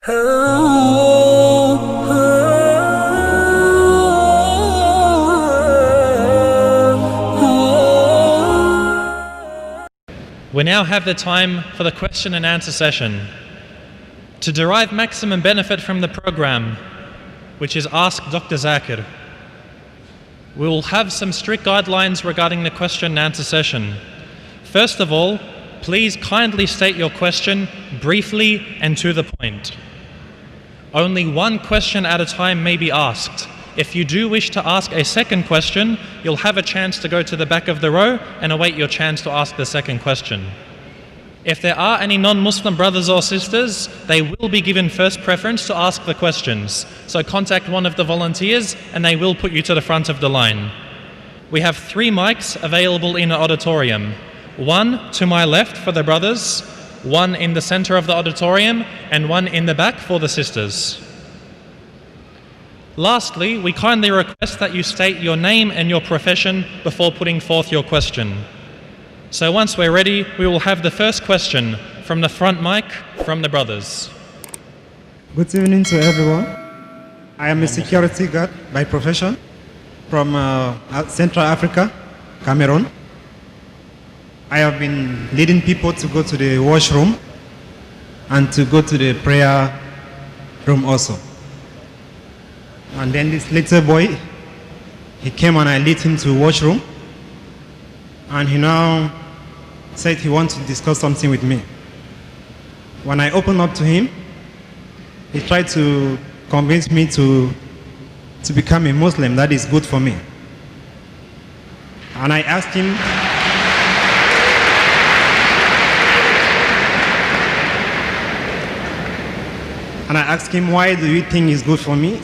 We now have the time for the question and answer session. To derive maximum benefit from the program, which is Ask Dr. Zakir, we will have some strict guidelines regarding the question and answer session. First of all, please kindly state your question briefly and to the point. Only one question at a time may be asked. If you do wish to ask a second question, you'll have a chance to go to the back of the row and await your chance to ask the second question. If there are any non-Muslim brothers or sisters, they will be given first preference to ask the questions. So contact one of the volunteers and they will put you to the front of the line. We have 3 mics available in the auditorium. 1 to my left for the brothers, 1 in the center of the auditorium, and 1 in the back for the sisters. Lastly, we kindly request that you state your name and your profession before putting forth your question. So once we're ready, we will have the first question from the front mic from the brothers. Good evening to everyone. I am a security guard by profession from Central Africa, Cameroon. I have been leading people to go to the washroom and to go to the prayer room also. And then this little boy, he came and I led him to washroom, and he now said he wants to discuss something with me. When I opened up to him, he tried to convince me to become a Muslim. That is good for me. And I asked him, why do you think it's good for me?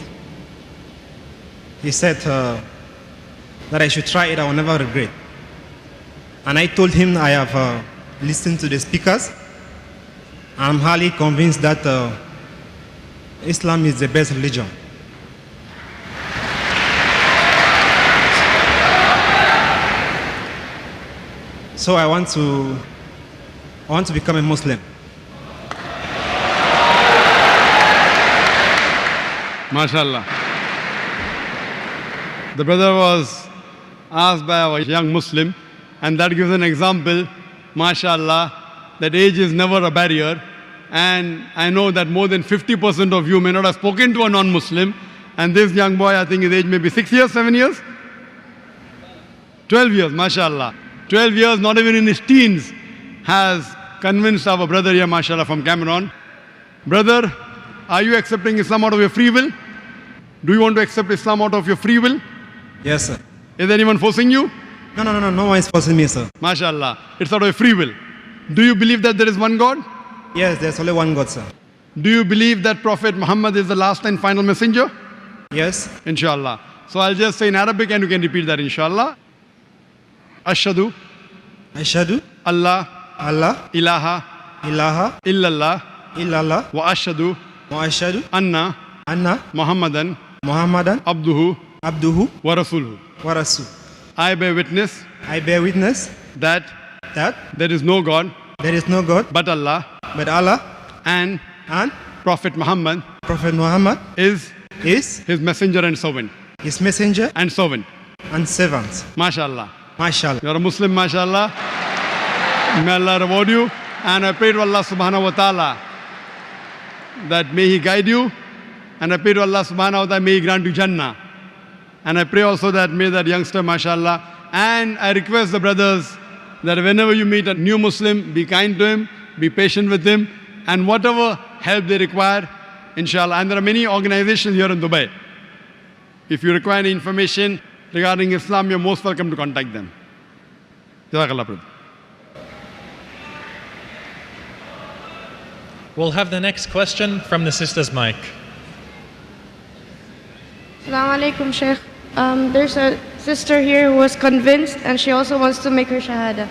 He said that I should try it, I will never regret. And I told him I have listened to the speakers. I'm highly convinced that Islam is the best religion. So I want to become a Muslim. MashaAllah. The brother was asked by a young Muslim, and that gives an example, MashaAllah, that age is never a barrier. And I know that more than 50% of you may not have spoken to a non-Muslim, and this young boy, I think his age may be 6 years, 7 years? 12 years, MashaAllah. 12 years, not even in his teens, has convinced our brother here, MashaAllah, from Cameroon. Brother, are you accepting Islam out of your free will? Do you want to accept Islam out of your free will? Yes, sir. Is anyone forcing you? No one is forcing me, sir. MashaAllah. It's out of your free will. Do you believe that there is one God? Yes, there's only one God, sir. Do you believe that Prophet Muhammad is the last and final messenger? Yes. Inshallah. So I'll just say in Arabic and you can repeat that, inshallah. Ashhadu. Ashhadu. Allah. Ilaha. Illallah. Illallah. Wa ashhadu. Anna. Muhammadan. Abduhu. Wa rasuluhu. I bear witness. That. There is no God. But Allah. And. Prophet Muhammad. Is. His messenger and servant. MashaAllah. You're a Muslim, MashaAllah. May Allah reward you. And I pray to Allah subhanahu wa ta'ala that may He guide you. And I pray to Allah subhanahu wa ta'ala, may He grant you Jannah. And I pray also that may that youngster, MashaAllah. And I request the brothers that whenever you meet a new Muslim, be kind to him, be patient with him, and whatever help they require, inshallah. And there are many organizations here in Dubai. If you require any information regarding Islam, you're most welcome to contact them. Jazakallah, brother. We'll have the next question from the sisters' mic. Assalamu alaikum, Sheikh. There's a sister here who was convinced and she also wants to make her shahada.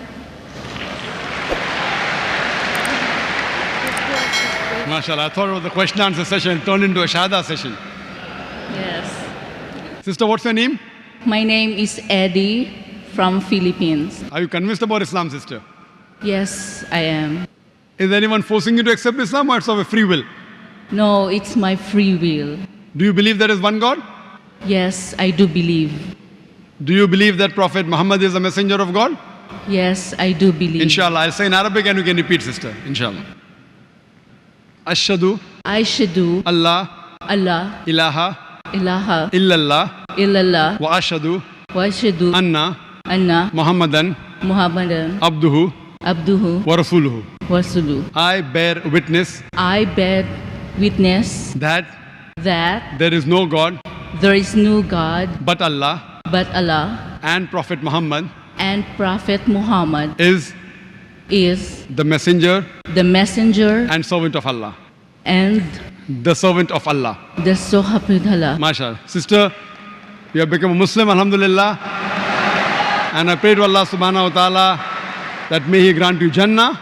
MashaAllah, I thought it was a question and answer session turned into a shahada session. Yes. Sister, what's your name? My name is Eddie from Philippines. Are you convinced about Islam, sister? Yes, I am. Is anyone forcing you to accept Islam or it's of a free will? No, it's my free will. Do you believe there is one God? Yes, I do believe. Do you believe that Prophet Muhammad is a messenger of God? Yes, I do believe. Inshallah. I'll say in Arabic and you can repeat, sister. Inshallah. Ashhadu Ashhadu Allah Allah ilaha ilaha illallah illallah wa ashhadu wa ashhadu anna anna Muhammadan Muhammadan abduhu abduhu wa rasuluhu. wa rasuluhu. I bear witness I bear witness that that there is no God there is no God but Allah, but Allah, and Prophet Muhammad and Prophet Muhammad is is the messenger the messenger and servant of Allah. and The servant of Allah. the Sohapidhala. MashaAllah. Sister, you have become a Muslim, alhamdulillah. And I pray to Allah subhanahu wa ta'ala that may He grant you Jannah.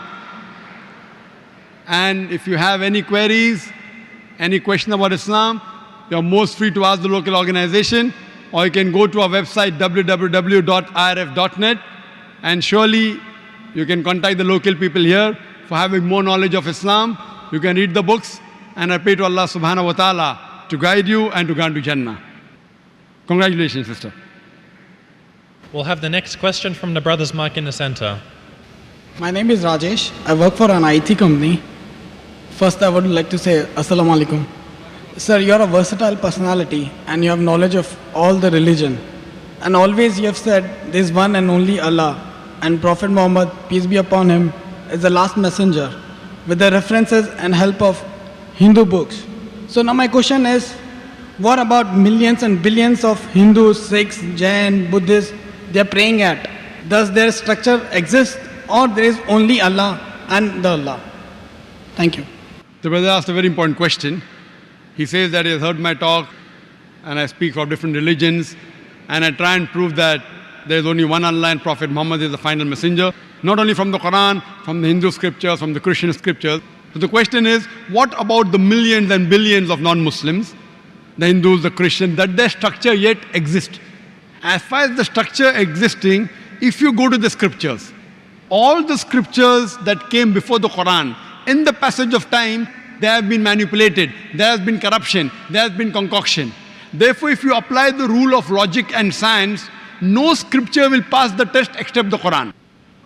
And if you have any queries, any question about Islam, you are most free to ask the local organization, or you can go to our website www.irf.net, and surely you can contact the local people here for having more knowledge of Islam. You can read the books, and I pray to Allah subhanahu wa ta'ala to guide you and to grant you Jannah. Congratulations, sister. We'll have the next question from the brothers' mic in the center. My name is Rajesh. I work for an IT company. First, I would like to say Assalamu alaikum. Sir, you are a versatile personality and you have knowledge of all the religion. And always you have said there is one and only Allah, and Prophet Muhammad, peace be upon him, is the last messenger, with the references and help of Hindu books. So now my question is, what about millions and billions of Hindus, Sikhs, Jain, Buddhists they are praying at? Does their structure exist, or there is only Allah and the Allah? Thank you. The brother asked a very important question. He says that he has heard my talk and I speak of different religions and I try and prove that there is only one Allah and Prophet Muhammad is the final messenger, not only from the Quran, from the Hindu scriptures, from the Christian scriptures. So the question is, what about the millions and billions of non-Muslims, the Hindus, the Christians, that their structure yet exists? As far as the structure existing, if you go to the scriptures, all the scriptures that came before the Quran, in the passage of time, they have been manipulated, there has been corruption, there has been concoction. Therefore, if you apply the rule of logic and science, no scripture will pass the test except the Quran.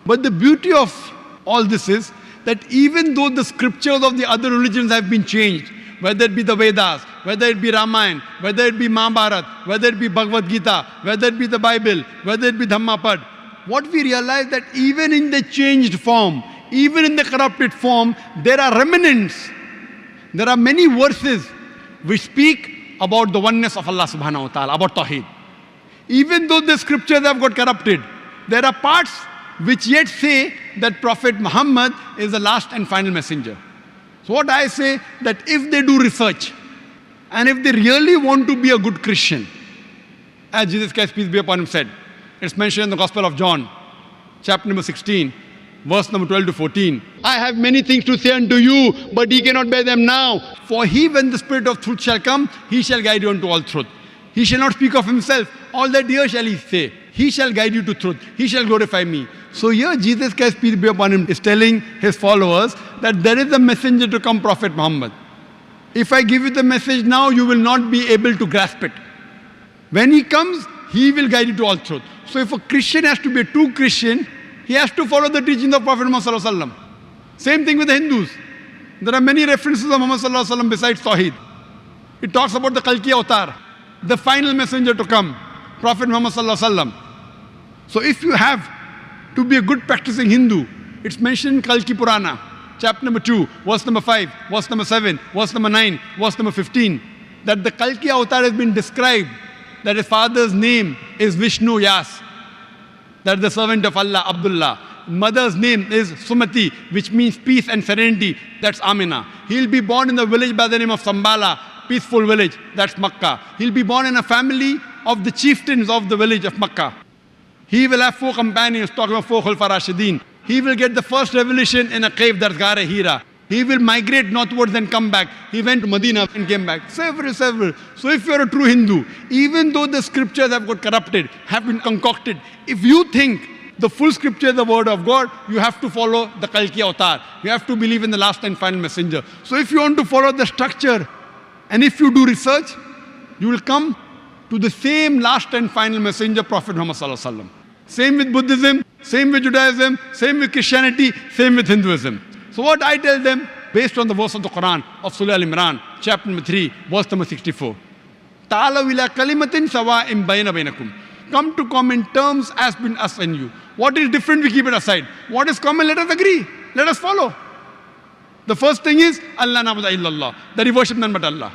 But the beauty of all this is that even though the scriptures of the other religions have been changed, whether it be the Vedas, whether it be Ramayana, whether it be Mahabharata, whether it be Bhagavad Gita, whether it be the Bible, whether it be Dhammapad, what we realize that even in the changed form, even in the corrupted form, there are remnants. There are many verses which speak about the oneness of Allah subhanahu wa ta'ala, about Tawheed. Even though the scriptures have got corrupted, there are parts which yet say that Prophet Muhammad is the last and final messenger. So what I say, that if they do research, and if they really want to be a good Christian, as Jesus Christ, peace be upon him, said, it's mentioned in the Gospel of John, chapter number 16, verse number 12 to 14. I have many things to say unto you, but ye cannot bear them now. For he, when the Spirit of truth shall come, he shall guide you unto all truth. He shall not speak of himself. All that here shall he say. He shall guide you to truth. He shall glorify me. So here Jesus Christ, peace be upon him, is telling his followers that there is a messenger to come, Prophet Muhammad. If I give you the message now, you will not be able to grasp it. When he comes, he will guide you to all truth. So if a Christian has to be a true Christian, he has to follow the teaching of Prophet Muhammad sallallahu alaihi wasallam. Same thing with the Hindus. There are many references of Muhammad sallallahu alaihi wasallam besides Tawheed. It talks about the Kalki Avatar, the final messenger to come, Prophet Muhammad sallallahu alaihi wasallam. So if you have to be a good practicing Hindu, it's mentioned in Kalki Purana, chapter number 2, verse number 5, verse number 7, verse number 9, verse number 15, that the Kalki Avatar has been described, that his father's name is Vishnu Yas, that the servant of Allah, Abdullah. Mother's name is Sumati, which means peace and serenity, that's Amina. He'll be born in the village by the name of Sambala, peaceful village, that's Makkah. He'll be born in a family of the chieftains of the village of Makkah. He will have 4 companions, talking about 4 Khulfa Rashidin. He will get the first revelation in a cave, that's Ghar Hira. He will migrate northwards and come back. He went to Medina and came back. Several. So if you're a true Hindu, even though the scriptures have got corrupted, have been concocted, if you think The full scripture is the word of God. You have to follow the Kalki avatar. You have to believe in the last and final messenger. So if you want to follow the structure, and if you do research, you will come to the same last and final messenger, Prophet Muhammad Sallallahu Alaihi Wasallam. Same with Buddhism, same with Judaism, same with Christianity, same with Hinduism. So what I tell them, based on the verse of the Quran of Surah Al-Imran, chapter number 3, verse number 64. Ta'alaw ila kalimatin sawa'in bayna bainakum. Come to common terms as between us and you. What is different, we keep it aside. What is common, let us agree. Let us follow. The first thing is, Allah na'budu illallah, that we worship none but Allah.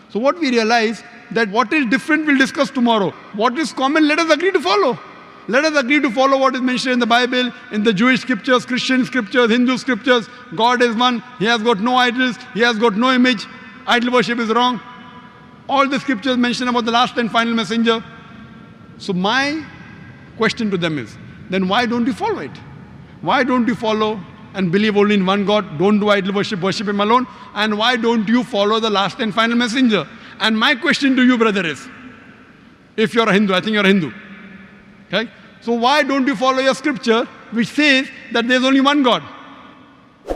So what we realize, that what is different we'll discuss tomorrow. What is common, let us agree to follow. Let us agree to follow what is mentioned in the Bible, in the Jewish scriptures, Christian scriptures, Hindu scriptures. God is one. He has got no idols. He has got no image. Idol worship is wrong. All the scriptures mention about the last and final messenger. So my question to them is, then why don't you follow it? Why don't you follow and believe only in one God? Don't do idol worship, worship Him alone. And why don't you follow the last and final messenger? And my question to you, brother, is, if you're a Hindu, I think you're a Hindu. Okay? So why don't you follow your scripture which says that there's only one God?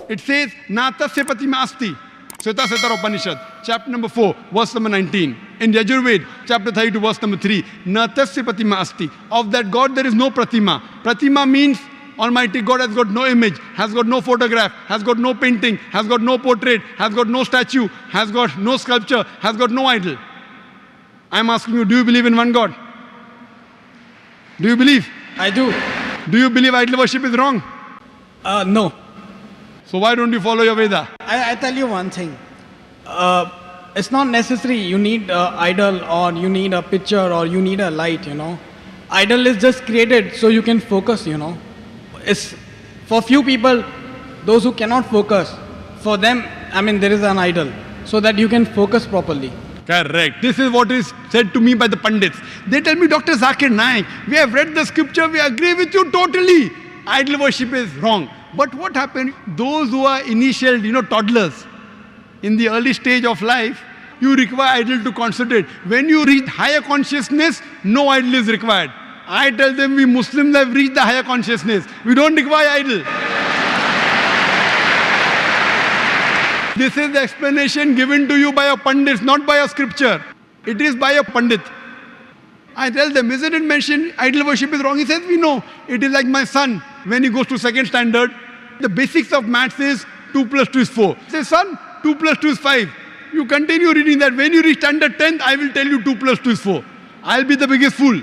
It says, Natasya Pratima Asti. Svetasvatara Upanishad, chapter number 4, verse number 19. In Yajurved, chapter 32, verse number 3. Natasya Pratima Asti. Of that God there is no Pratima. Pratima means Almighty God has got no image, has got no photograph, has got no painting, has got no portrait, has got no statue, has got no sculpture, has got no idol. I'm asking you, do you believe in one God? Do you believe? I do. Do you believe idol worship is wrong? No. So why don't you follow your Veda? I tell you one thing. It's not necessary you need an idol or you need a picture or you need a light, you know. Idol is just created so you can focus, you know. It's for few people, those who cannot focus, for them, I mean, there is an idol so that you can focus properly. Correct. This is what is said to me by the Pandits. They tell me, Dr. Zakir Naik, we have read the scripture, we agree with you totally. Idol worship is wrong. But what happened? Those who are initial, toddlers, in the early stage of life, you require idol to concentrate. When you reach higher consciousness, no idol is required. I tell them, we Muslims have reached the higher consciousness. We don't require idol. This is the explanation given to you by a Pandit, not by a scripture. It is by a Pandit. I tell them, isn't it mentioned idol worship is wrong? He says, we know. It is like my son, when he goes to second standard, the basics of maths is 2 plus 2 is 4. He says, son, 2 plus 2 is 5. You continue reading that. When you reach standard 10th, I will tell you 2 plus 2 is 4. I'll be the biggest fool.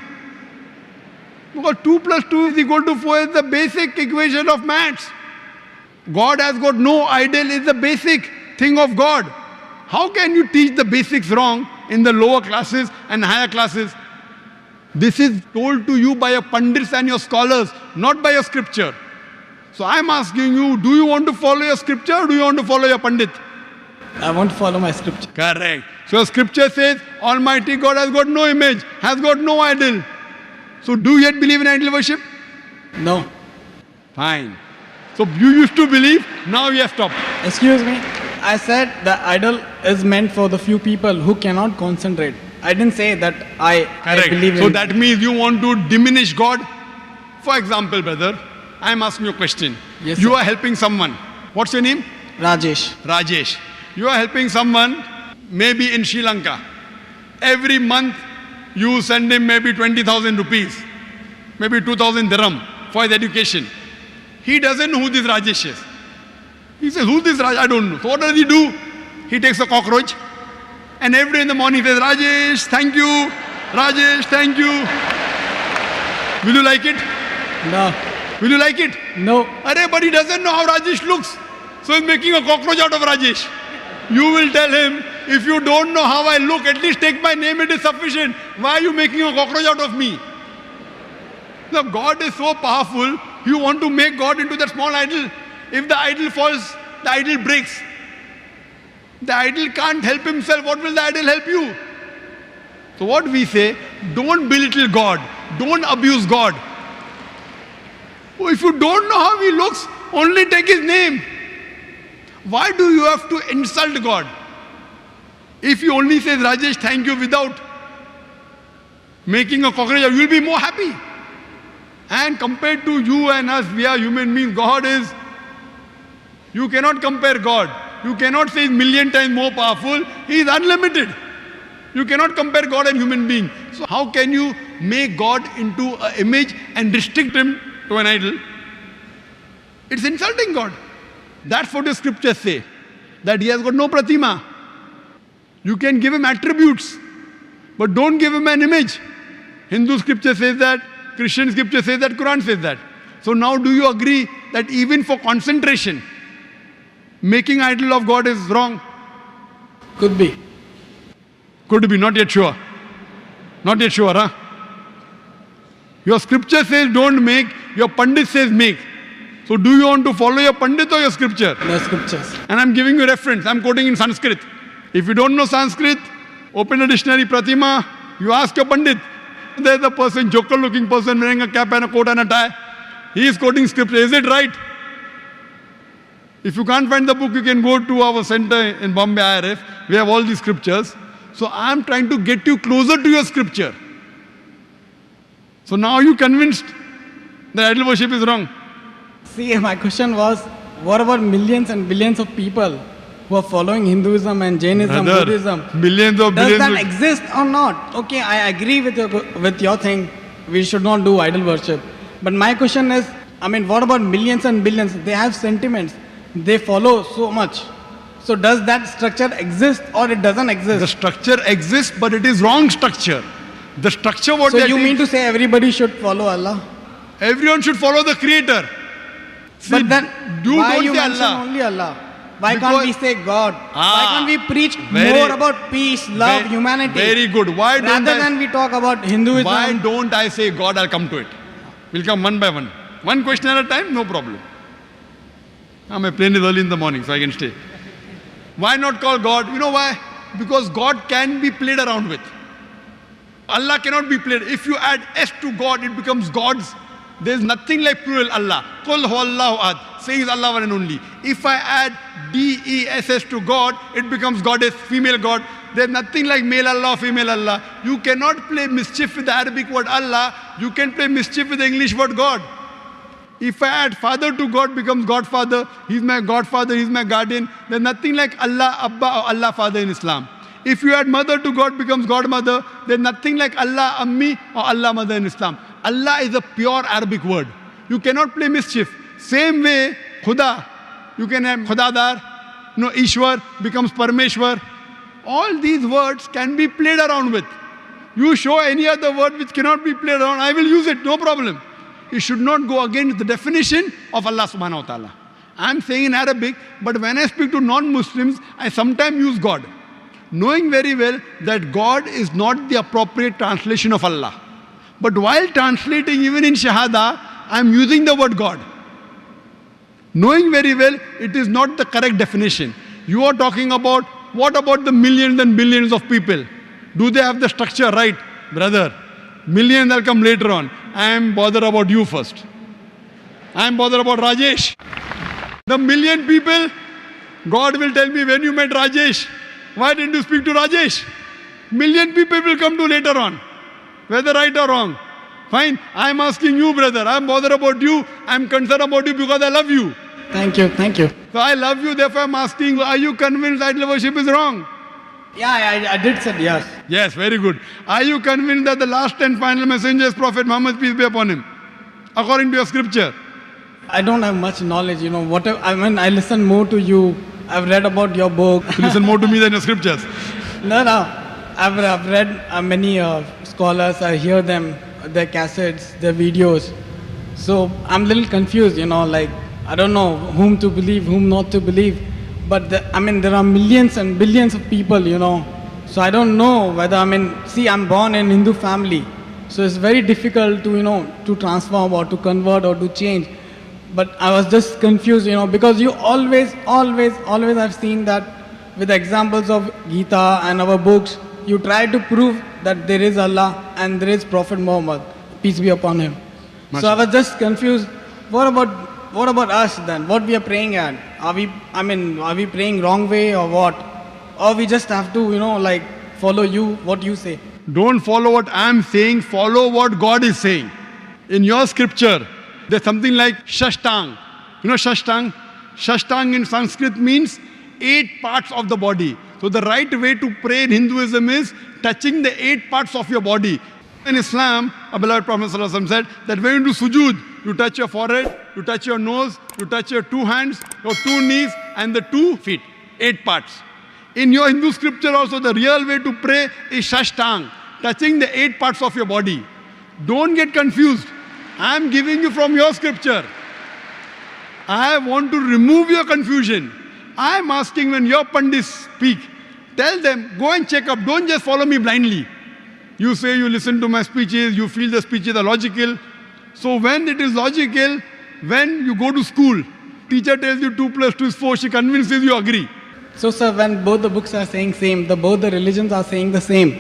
Because 2 plus 2 is equal to 4 is the basic equation of maths. God has got no idol, is the basic thing of God. How can you teach the basics wrong in the lower classes and higher classes? This is told to you by your Pandits and your scholars, not by your scripture. So I'm asking you, do you want to follow your scripture or do you want to follow your Pandit? I want to follow my scripture. Correct. So scripture says, Almighty God has got no image, has got no idol. So do you yet believe in idol worship? No. Fine. So you used to believe, now you have stopped. Excuse me. I said the idol is meant for the few people who cannot concentrate. I didn't say that I believe in. So that means you want to diminish God? For example, brother, I am asking you a question. Yes, you sir. are helping someone. What's your name? Rajesh. Rajesh. You are helping someone maybe in Sri Lanka. Every month you send him maybe 20,000 rupees, maybe 2,000 dirham for his education. He doesn't know who this Rajesh is. He says, who's this Rajesh? I don't know. So what does he do? He takes a cockroach and every day in the morning he says, Rajesh, thank you. Rajesh, thank you. Will you like it? No. Will you like it? No. But he doesn't know how Rajesh looks. So he's making a cockroach out of Rajesh. You will tell him, if you don't know how I look, at least take my name, it is sufficient. Why are you making a cockroach out of me? Now God is so powerful, you want to make God into that small idol. If the idol falls, the idol breaks. The idol can't help himself. What will the idol help you? So what we say, don't belittle God. Don't abuse God. If you don't know how he looks, only take his name. Why do you have to insult God? If he only says, Rajesh, thank you, without making a cockroach, you will be more happy. And compared to you and us, we are human beings. God is, you cannot compare God. You cannot say he's million times more powerful. He is unlimited. You cannot compare God and human being. So how can you make God into an image and restrict him to an idol? It's insulting God. That's what the scriptures say. That he has got no pratima. You can give him attributes, but don't give him an image. Hindu scripture says that, Christian scripture says that, Quran says that. So now do you agree that even for concentration, making idol of God is wrong? Could be. Could be, not yet sure. Not yet sure, huh? Your scripture says don't make, your Pandit says make. So do you want to follow your Pandit or your scripture? The scriptures. And I'm giving you reference. I'm quoting in Sanskrit. If you don't know Sanskrit, open a dictionary, Pratima, you ask your Pandit. There's a person, joker-looking person wearing a cap and a coat and a tie. He is quoting scripture. Is it right? If you can't find the book, you can go to our center in Bombay IRF. We have all these scriptures. So I'm trying to get you closer to your scripture. So now you convinced that idol worship is wrong. See, my question was, what about millions and billions of people who are following Hinduism and Jainism, Brother, Buddhism? millions of Does billions. that exist or not? Okay, I agree with your thing. We should not do idol worship. But my question is, what about millions and billions? They have sentiments. They follow so much. So does that structure exist or it doesn't exist? The structure exists, but it is wrong structure. The structure what So they are you taking- mean to say everybody should follow Allah? Everyone should follow the Creator. See, But then, why don't you say mention Allah. only Allah? Why Because- can't we say God? Why can't we preach very- more about peace, love, humanity? Very good. Why don't Rather than we talk about Hinduism. Why don't I say God? I'll come to it. We'll come one by one. One question at a time, no problem. My plane is early in the morning, so I can stay. Why not call God? You know why? Because God can be played around with. Allah cannot be played. If you add S to God, it becomes God's. There's nothing like plural Allah. Qul huwallahu ahad. Saying Allah one and only. If I add D-E-S-S to God, it becomes goddess, female God. There's nothing like male Allah, female Allah. You cannot play mischief with the Arabic word Allah. You can play mischief with the English word God. If I add father to God, becomes Godfather. He's my Godfather, he's my guardian. There's nothing like Allah Abba or Allah Father in Islam. If you add mother to God, becomes Godmother. There's nothing like Allah Ammi or Allah Mother in Islam. Allah is a pure Arabic word. You cannot play mischief. Same way, Khuda. You can have Khudadar. Ishwar becomes Parmeshwar. All these words can be played around with. You show any other word which cannot be played around, I will use it, no problem. It should not go against the definition of Allah subhanahu wa ta'ala. I'm saying in Arabic, but when I speak to non-Muslims, I sometimes use God. Knowing very well that God is not the appropriate translation of Allah. But while translating even in Shahada, I'm using the word God. Knowing very well it is not the correct definition. You are talking about, what about the millions and billions of people? Do they have the structure right? Brother, millions will come later on. I am bothered about you first. I am bothered about Rajesh. The million people, God will tell me when you met Rajesh, why didn't you speak to Rajesh? Million people will come to later on, whether right or wrong. Fine, I am asking you, brother. I am bothered about you. I am concerned about you because I love you. Thank you, thank you. So I love you, therefore I am asking, are you convinced idol worship is wrong? Yeah, I did say yes. Yes, very good. Are you convinced that the last and final messenger is Prophet Muhammad, peace be upon him, according to your scripture? I don't have much knowledge, whatever. I listen more to you. I've read about your book. You listen more to me than your scriptures. No. I've read many scholars. I hear them, their cassettes, their videos. So I'm a little confused, I don't know whom to believe, whom not to believe. But there are millions and billions of people, So I don't know whether, I'm born in Hindu family. So it's very difficult to transform or to convert or to change. But I was just confused, because you always I've seen that with examples of Gita and our books, you try to prove that there is Allah and there is Prophet Muhammad, peace be upon him. So I was just confused. What about us then? What we are praying at? Are we praying wrong way or what? Or we just have to, follow you, what you say? Don't follow what I am saying, follow what God is saying. In your scripture, there's something like Shashtang. You know Shashtang? Shashtang in Sanskrit means 8 parts of the body. So the right way to pray in Hinduism is touching the 8 parts of your body. In Islam, our beloved Prophet ﷺ said that when you do sujood, you touch your forehead, you touch your nose, you touch your 2 hands, your 2 knees, and the 2 feet. 8 parts. In your Hindu scripture also, the real way to pray is Shashtang, touching the 8 parts of your body. Don't get confused. I am giving you from your scripture. I want to remove your confusion. I am asking when your pandits speak, tell them, go and check up. Don't just follow me blindly. You say you listen to my speeches, you feel the speeches are logical. So when it is logical, when you go to school, teacher tells you 2 + 2 is 4, she convinces you agree. So sir, when both the books are saying same, both the religions are saying the same.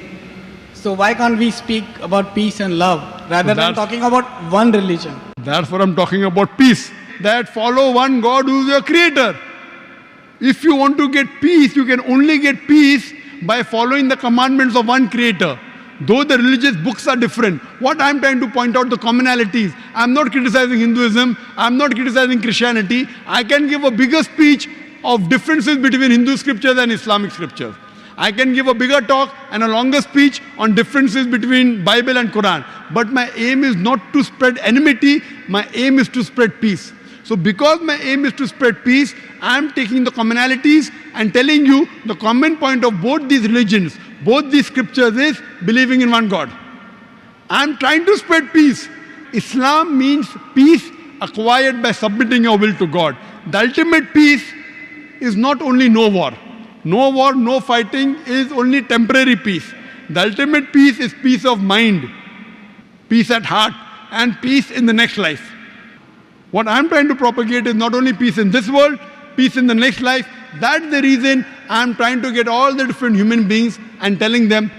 So why can't we speak about peace and love rather than talking about one religion? That's what I'm talking about, peace. That follow one God who is your creator. If you want to get peace, you can only get peace by following the commandments of one creator. Though the religious books are different, what I'm trying to point out the commonalities. I'm not criticizing Hinduism, I'm not criticizing Christianity. I can give a bigger speech of differences between Hindu scriptures and Islamic scriptures. I can give a bigger talk and a longer speech on differences between Bible and Quran. But my aim is not to spread enmity, my aim is to spread peace. So because my aim is to spread peace, I am taking the commonalities and telling you the common point of both these religions, both these scriptures is believing in one God. I am trying to spread peace. Islam means peace acquired by submitting your will to God. The ultimate peace is not only no war. No war, no fighting is only temporary peace. The ultimate peace is peace of mind, peace at heart, and peace in the next life. What I'm trying to propagate is not only peace in this world, peace in the next life. That's the reason I'm trying to get all the different human beings and telling them,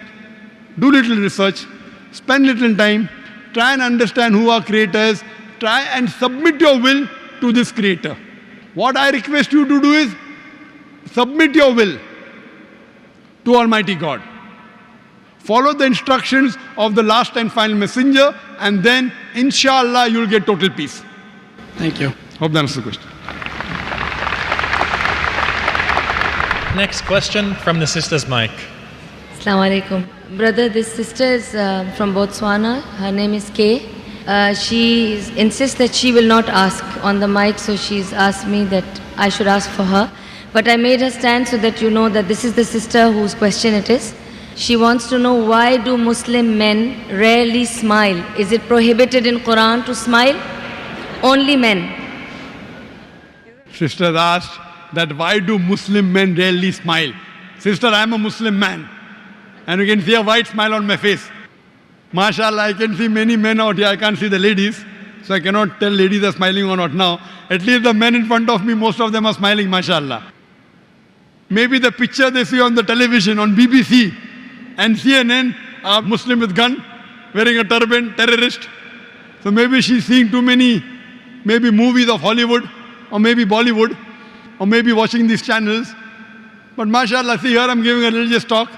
do little research, spend little time, try and understand who our creator is, try and submit your will to this creator. What I request you to do is submit your will to Almighty God. Follow the instructions of the last and final messenger, and then inshallah you'll get total peace. Thank you. Hope that answers the question. Next question from the sister's mic. Assalamu alaikum. Brother, this sister is from Botswana. Her name is Kay. She insists that she will not ask on the mic, so she's asked me that I should ask for her. But I made her stand so that you know that this is the sister whose question it is. She wants to know, why do Muslim men rarely smile? Is it prohibited in Quran to smile? Only men. Sister asked that why do Muslim men rarely smile? Sister, I am a Muslim man. And you can see a white smile on my face. MashaAllah, I can see many men out here. I can't see the ladies. So I cannot tell ladies are smiling or not now. At least the men in front of me, most of them are smiling, MashaAllah. Maybe the picture they see on the television, on BBC and CNN, a Muslim with gun, wearing a turban, terrorist. So maybe she's seeing too many, maybe movies of Hollywood, or maybe Bollywood, or maybe watching these channels. But MashaAllah, see here I'm giving a religious talk.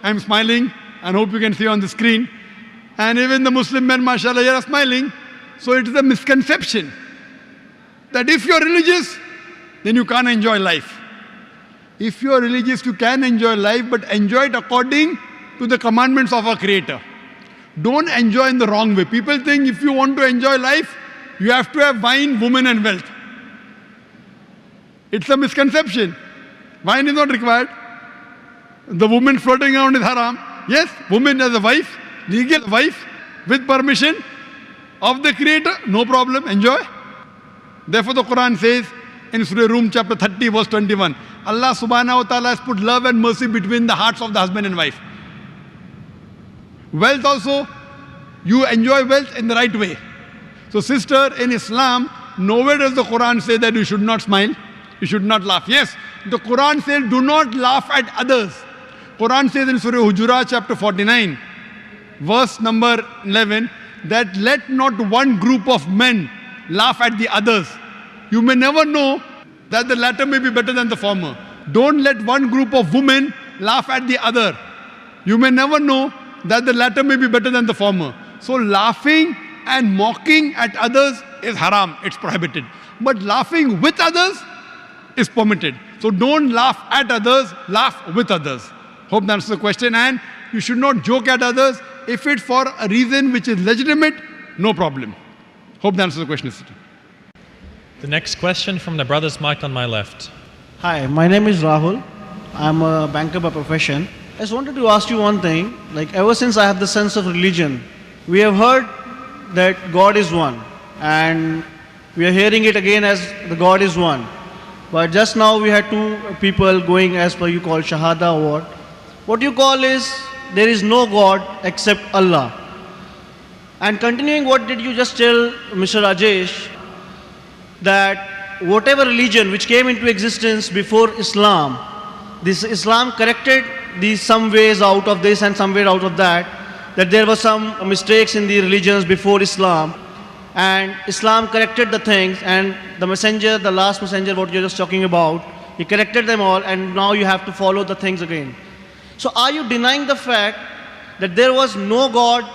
I'm smiling, and hope you can see on the screen. And even the Muslim men, MashaAllah, here are smiling. So it is a misconception that if you're religious, then you can't enjoy life. If you are religious, you can enjoy life, but enjoy it according to the commandments of our Creator. Don't enjoy in the wrong way. People think if you want to enjoy life, you have to have wine, women and wealth. It's a misconception. Wine is not required. The woman floating around is haram. Yes, woman as a wife, legal wife, with permission of the Creator, no problem, enjoy. Therefore the Quran says in Surah Rum chapter 30 verse 21, Allah subhanahu wa ta'ala has put love and mercy between the hearts of the husband and wife. Wealth also, you enjoy wealth in the right way. So sister, in Islam, nowhere does the Quran say that you should not smile, you should not laugh. Yes, the Quran says do not laugh at others. Quran says in Surah Hujurat chapter 49, verse number 11, that let not one group of men laugh at the others. You may never know that the latter may be better than the former. Don't let one group of women laugh at the other. You may never know that the latter may be better than the former. So laughing and mocking at others is haram, it's prohibited. But laughing with others is permitted. So don't laugh at others, laugh with others. Hope that answers the question. And you should not joke at others. If it's for a reason which is legitimate, no problem. Hope that answers the question. The next question from the brothers mic'd on my left. Hi, my name is Rahul. I'm a banker by profession. I just wanted to ask you one thing. Like, ever since I have the sense of religion, we have heard that God is one, and we are hearing it again as the God is one. But just now we had two people going as per you call Shahada or what. What you call is there is no God except Allah. And continuing what did you just tell Mr. Rajesh, that whatever religion which came into existence before Islam, this Islam corrected these some ways out of this and some way out of that there were some mistakes in the religions before Islam, and Islam corrected the things, and the messenger, the last messenger, what you're just talking about, he corrected them all, and now you have to follow the things again. So are you denying the fact that there was no God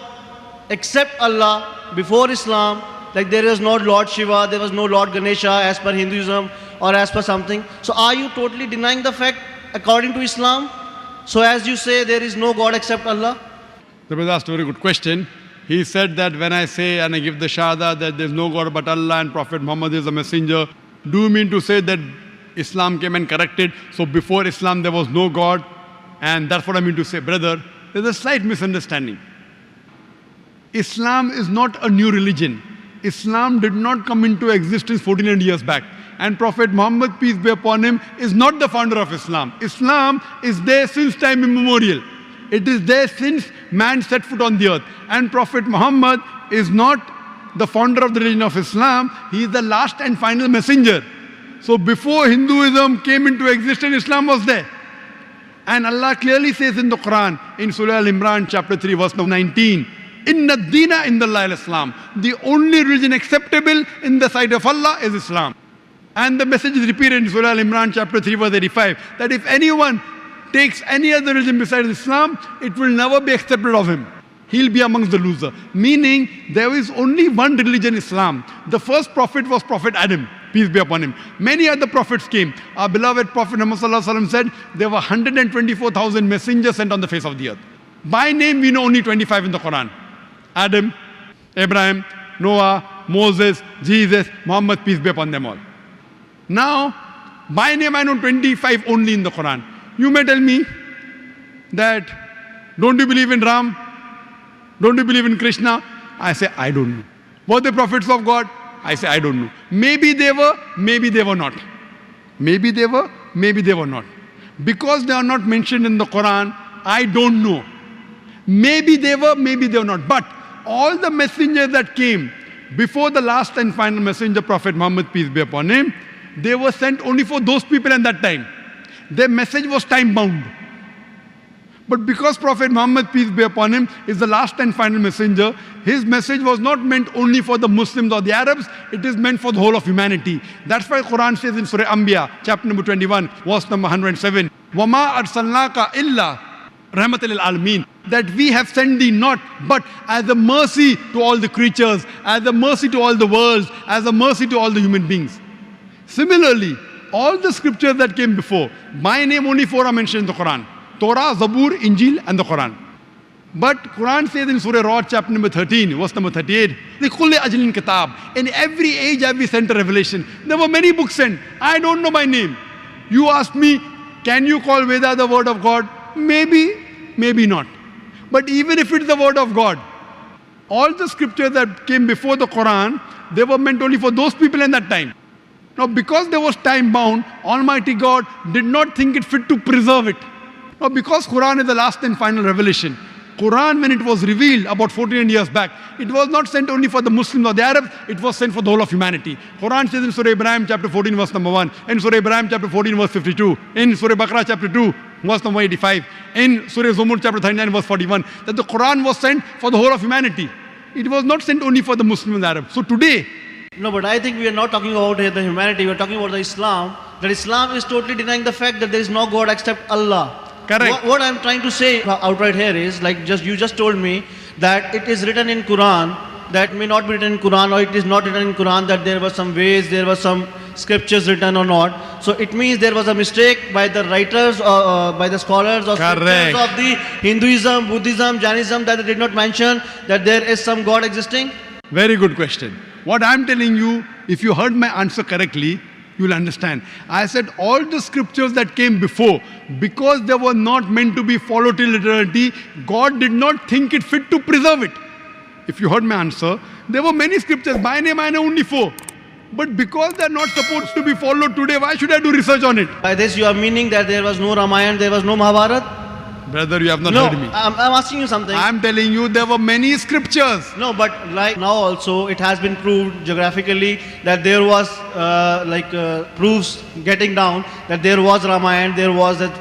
except Allah before Islam, like there was no Lord Shiva, there was no Lord Ganesha as per Hinduism or as per something? So are you totally denying the fact according to Islam? So as you say, there is no God except Allah? The brother asked a very good question. He said that when I say and I give the Shahada that there is no God but Allah and Prophet Muhammad is a messenger, do you mean to say that Islam came and corrected, so before Islam there was no God? And that's what I mean to say. Brother, there's a slight misunderstanding. Islam is not a new religion. Islam did not come into existence 1400 years back. And Prophet Muhammad, peace be upon him, is not the founder of Islam. Islam is there since time immemorial. It is there since man set foot on the earth. And Prophet Muhammad is not the founder of the religion of Islam. He is the last and final messenger. So before Hinduism came into existence, Islam was there. And Allah clearly says in the Quran, in Surah Al-Imran, chapter 3, verse number 19, Inna Deena Indallahi al-Islam. The only religion acceptable in the sight of Allah is Islam. And the message is repeated in Surah Al-Imran, chapter 3, verse 85, that if anyone takes any other religion besides Islam, it will never be accepted of him. He'll be amongst the loser. Meaning, there is only one religion, Islam. The first prophet was Prophet Adam, peace be upon him. Many other prophets came. Our beloved Prophet Muhammad said, there were 124,000 messengers sent on the face of the earth. By name, we know only 25 in the Quran. Adam, Abraham, Noah, Moses, Jesus, Muhammad, peace be upon them all. Now, by name, I know 25 only in the Quran. You may tell me that, don't you believe in Ram? Don't you believe in Krishna? I say, I don't know. Were they prophets of God? I say, I don't know. Maybe they were not. Maybe they were, maybe they were not. Because they are not mentioned in the Quran, I don't know. Maybe they were not. But all the messengers that came before the last and final messenger, Prophet Muhammad, peace be upon him, they were sent only for those people at that time. Their message was time-bound. But because Prophet Muhammad, peace be upon him, is the last and final messenger, his message was not meant only for the Muslims or the Arabs, it is meant for the whole of humanity. That's why Quran says in Surah Anbiya, chapter number 21, verse number 107, وَمَا أَرْسَلْنَاكَ إِلَّا رَحْمَةً لِلْعَالَمِينَ, that we have sent thee not, but as a mercy to all the creatures, as a mercy to all the worlds, as a mercy to all the human beings. Similarly, all the scriptures that came before, by name only 4 are mentioned in the Quran. Torah, Zabur, Injil and the Quran. But Quran says in Surah Ra'd chapter number 13, verse number 38, لِكُلِّ أَجْلٍ كِتَابٍ. In every age have we sent a revelation. There were many books sent. I don't know by name. You ask me, can you call Veda the word of God? Maybe, maybe not. But even if it's the word of God, all the scriptures that came before the Quran, they were meant only for those people in that time. Now, because there was time bound, Almighty God did not think it fit to preserve it. Now, because Quran is the last and final revelation, Quran, when it was revealed about 1400 years back, it was not sent only for the Muslims or the Arabs, it was sent for the whole of humanity. Quran says in Surah Ibrahim chapter 14 verse number 1, in Surah Ibrahim chapter 14 verse 52, in Surah Baqarah chapter 2 verse number 85, in Surah Zumur chapter 39 verse 41, that the Quran was sent for the whole of humanity. It was not sent only for the Muslims and the Arabs. So today, no, but I think we are not talking about the humanity, we are talking about the Islam. That Islam is totally denying the fact that there is no God except Allah. Correct. What I'm trying to say outright here is, like you just told me that it is written in Quran that may not be written in Quran, or it is not written in Quran that there were some ways, there were some scriptures written or not. So it means there was a mistake by the writers or by the scholars or Correct. scriptures of the Hinduism, Buddhism, Jainism, that they did not mention that there is some God existing. Very good question. What I'm telling you, if you heard my answer correctly, you'll understand. I said all the scriptures that came before, because they were not meant to be followed till eternity, God did not think it fit to preserve it. If you heard my answer, there were many scriptures. By name, I know only 4. But because they're not supposed to be followed today, why should I do research on it? By this you are meaning that there was no Ramayana, there was no Mahabharata? Brother, you have not No, heard me. I'm asking you something. I'm telling you, there were many scriptures. No, but like now also it has been proved geographically that there was proofs getting down that there was Ramayana, there was that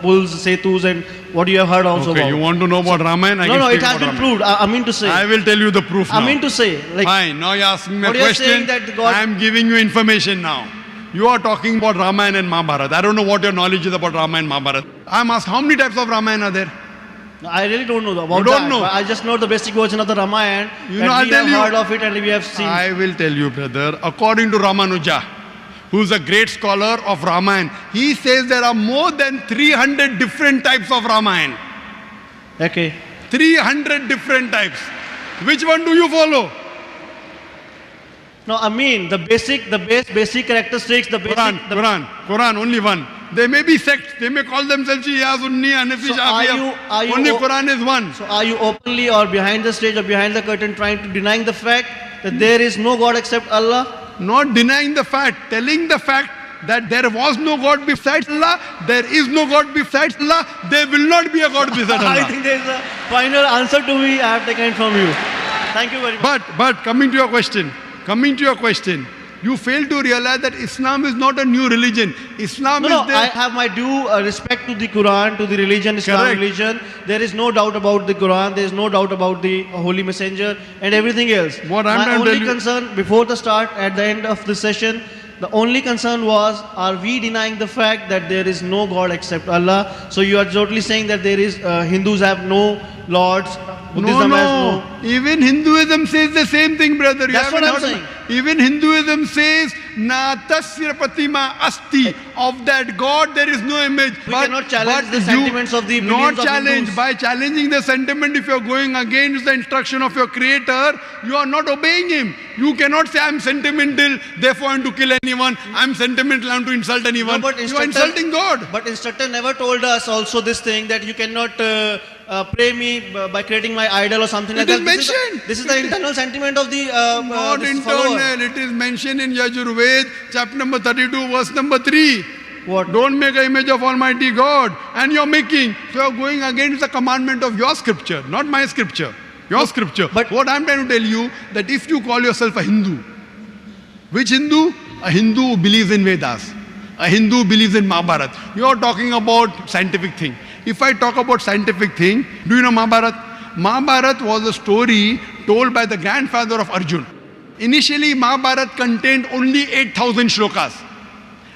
pulls, setus, and what you have heard also Okay, about. you want to know about Ramayana? No, it has been proved. I mean to say. I will tell you the proof now. I mean to say. Like, Fine, now you're asking me a what you are question. saying that God- I am giving you information now. You are talking about Ramayana and Mahabharata. I don't know what your knowledge is about Ramayana and Mahabharata. I'm asking, how many types of Ramayana are there? I really don't know about You don't that. know? But I just know the basic version of the Ramayana. You that know, I'll we tell have you. heard of it and we have seen. I will tell you, brother. According to Ramanuja, who's a great scholar of Ramayana, he says there are more than 300 different types of Ramayana. Okay. 300 different types. Which one do you follow? No, I mean the basic characteristics, the basic. Quran, only one. They may be sects. They may call themselves Shia, Sunni, Hanafi, So Shafi'i. Only Quran is one. So are you openly or behind the stage or behind the curtain trying to denying the fact that there is no God except Allah? Not denying the fact, telling the fact that there was no God besides Allah, there is no God besides Allah, there will not be a God besides I Allah. think there is a final answer to me I have taken from you. Thank you very much. But coming to your question, you fail to realize that Islam is not a new religion. Islam No, is there. I have my due respect to the Quran, to the religion, Islam Correct. religion. There is no doubt about the Quran. There is no doubt about the Holy Messenger and everything else. What I'm my trying to only tell you- concern before the start, at the end of the session, the only concern was, are we denying the fact that there is no God except Allah? So you are totally saying that there is Hindus have no lords, Buddhism has no. Even Hinduism says the same thing, brother. You That's what haven't I'm heard saying. Even Hinduism says, Na tasya pratima asti. Of that God, there is no image. We cannot challenge the sentiments of the Not millions of challenge. Hindus. By challenging the sentiment, if you're going against the instruction of your creator, you are not obeying him. You cannot say, I'm sentimental, therefore I'm to kill anyone. I'm sentimental, I'm to insult anyone. No, but you are insulting God. But instructor never told us also this thing that you cannot pray me by creating my idol or something like It is that. mentioned. This is the internal sentiment of the Not this internal. follower. It is mentioned in Yajurved, chapter number 32, verse number 3. What? Don't make an image of Almighty God. And you're making. So you're going against the commandment of your scripture, not my scripture. Your scripture. but- what I'm trying to tell you, that if you call yourself a Hindu, which Hindu? A Hindu who believes in Vedas. A Hindu who believes in Mahabharata. You're talking about scientific thing. If I talk about scientific thing, do you know Mahabharata? Mahabharata was a story told by the grandfather of Arjun. Initially, Mahabharata contained only 8,000 shlokas.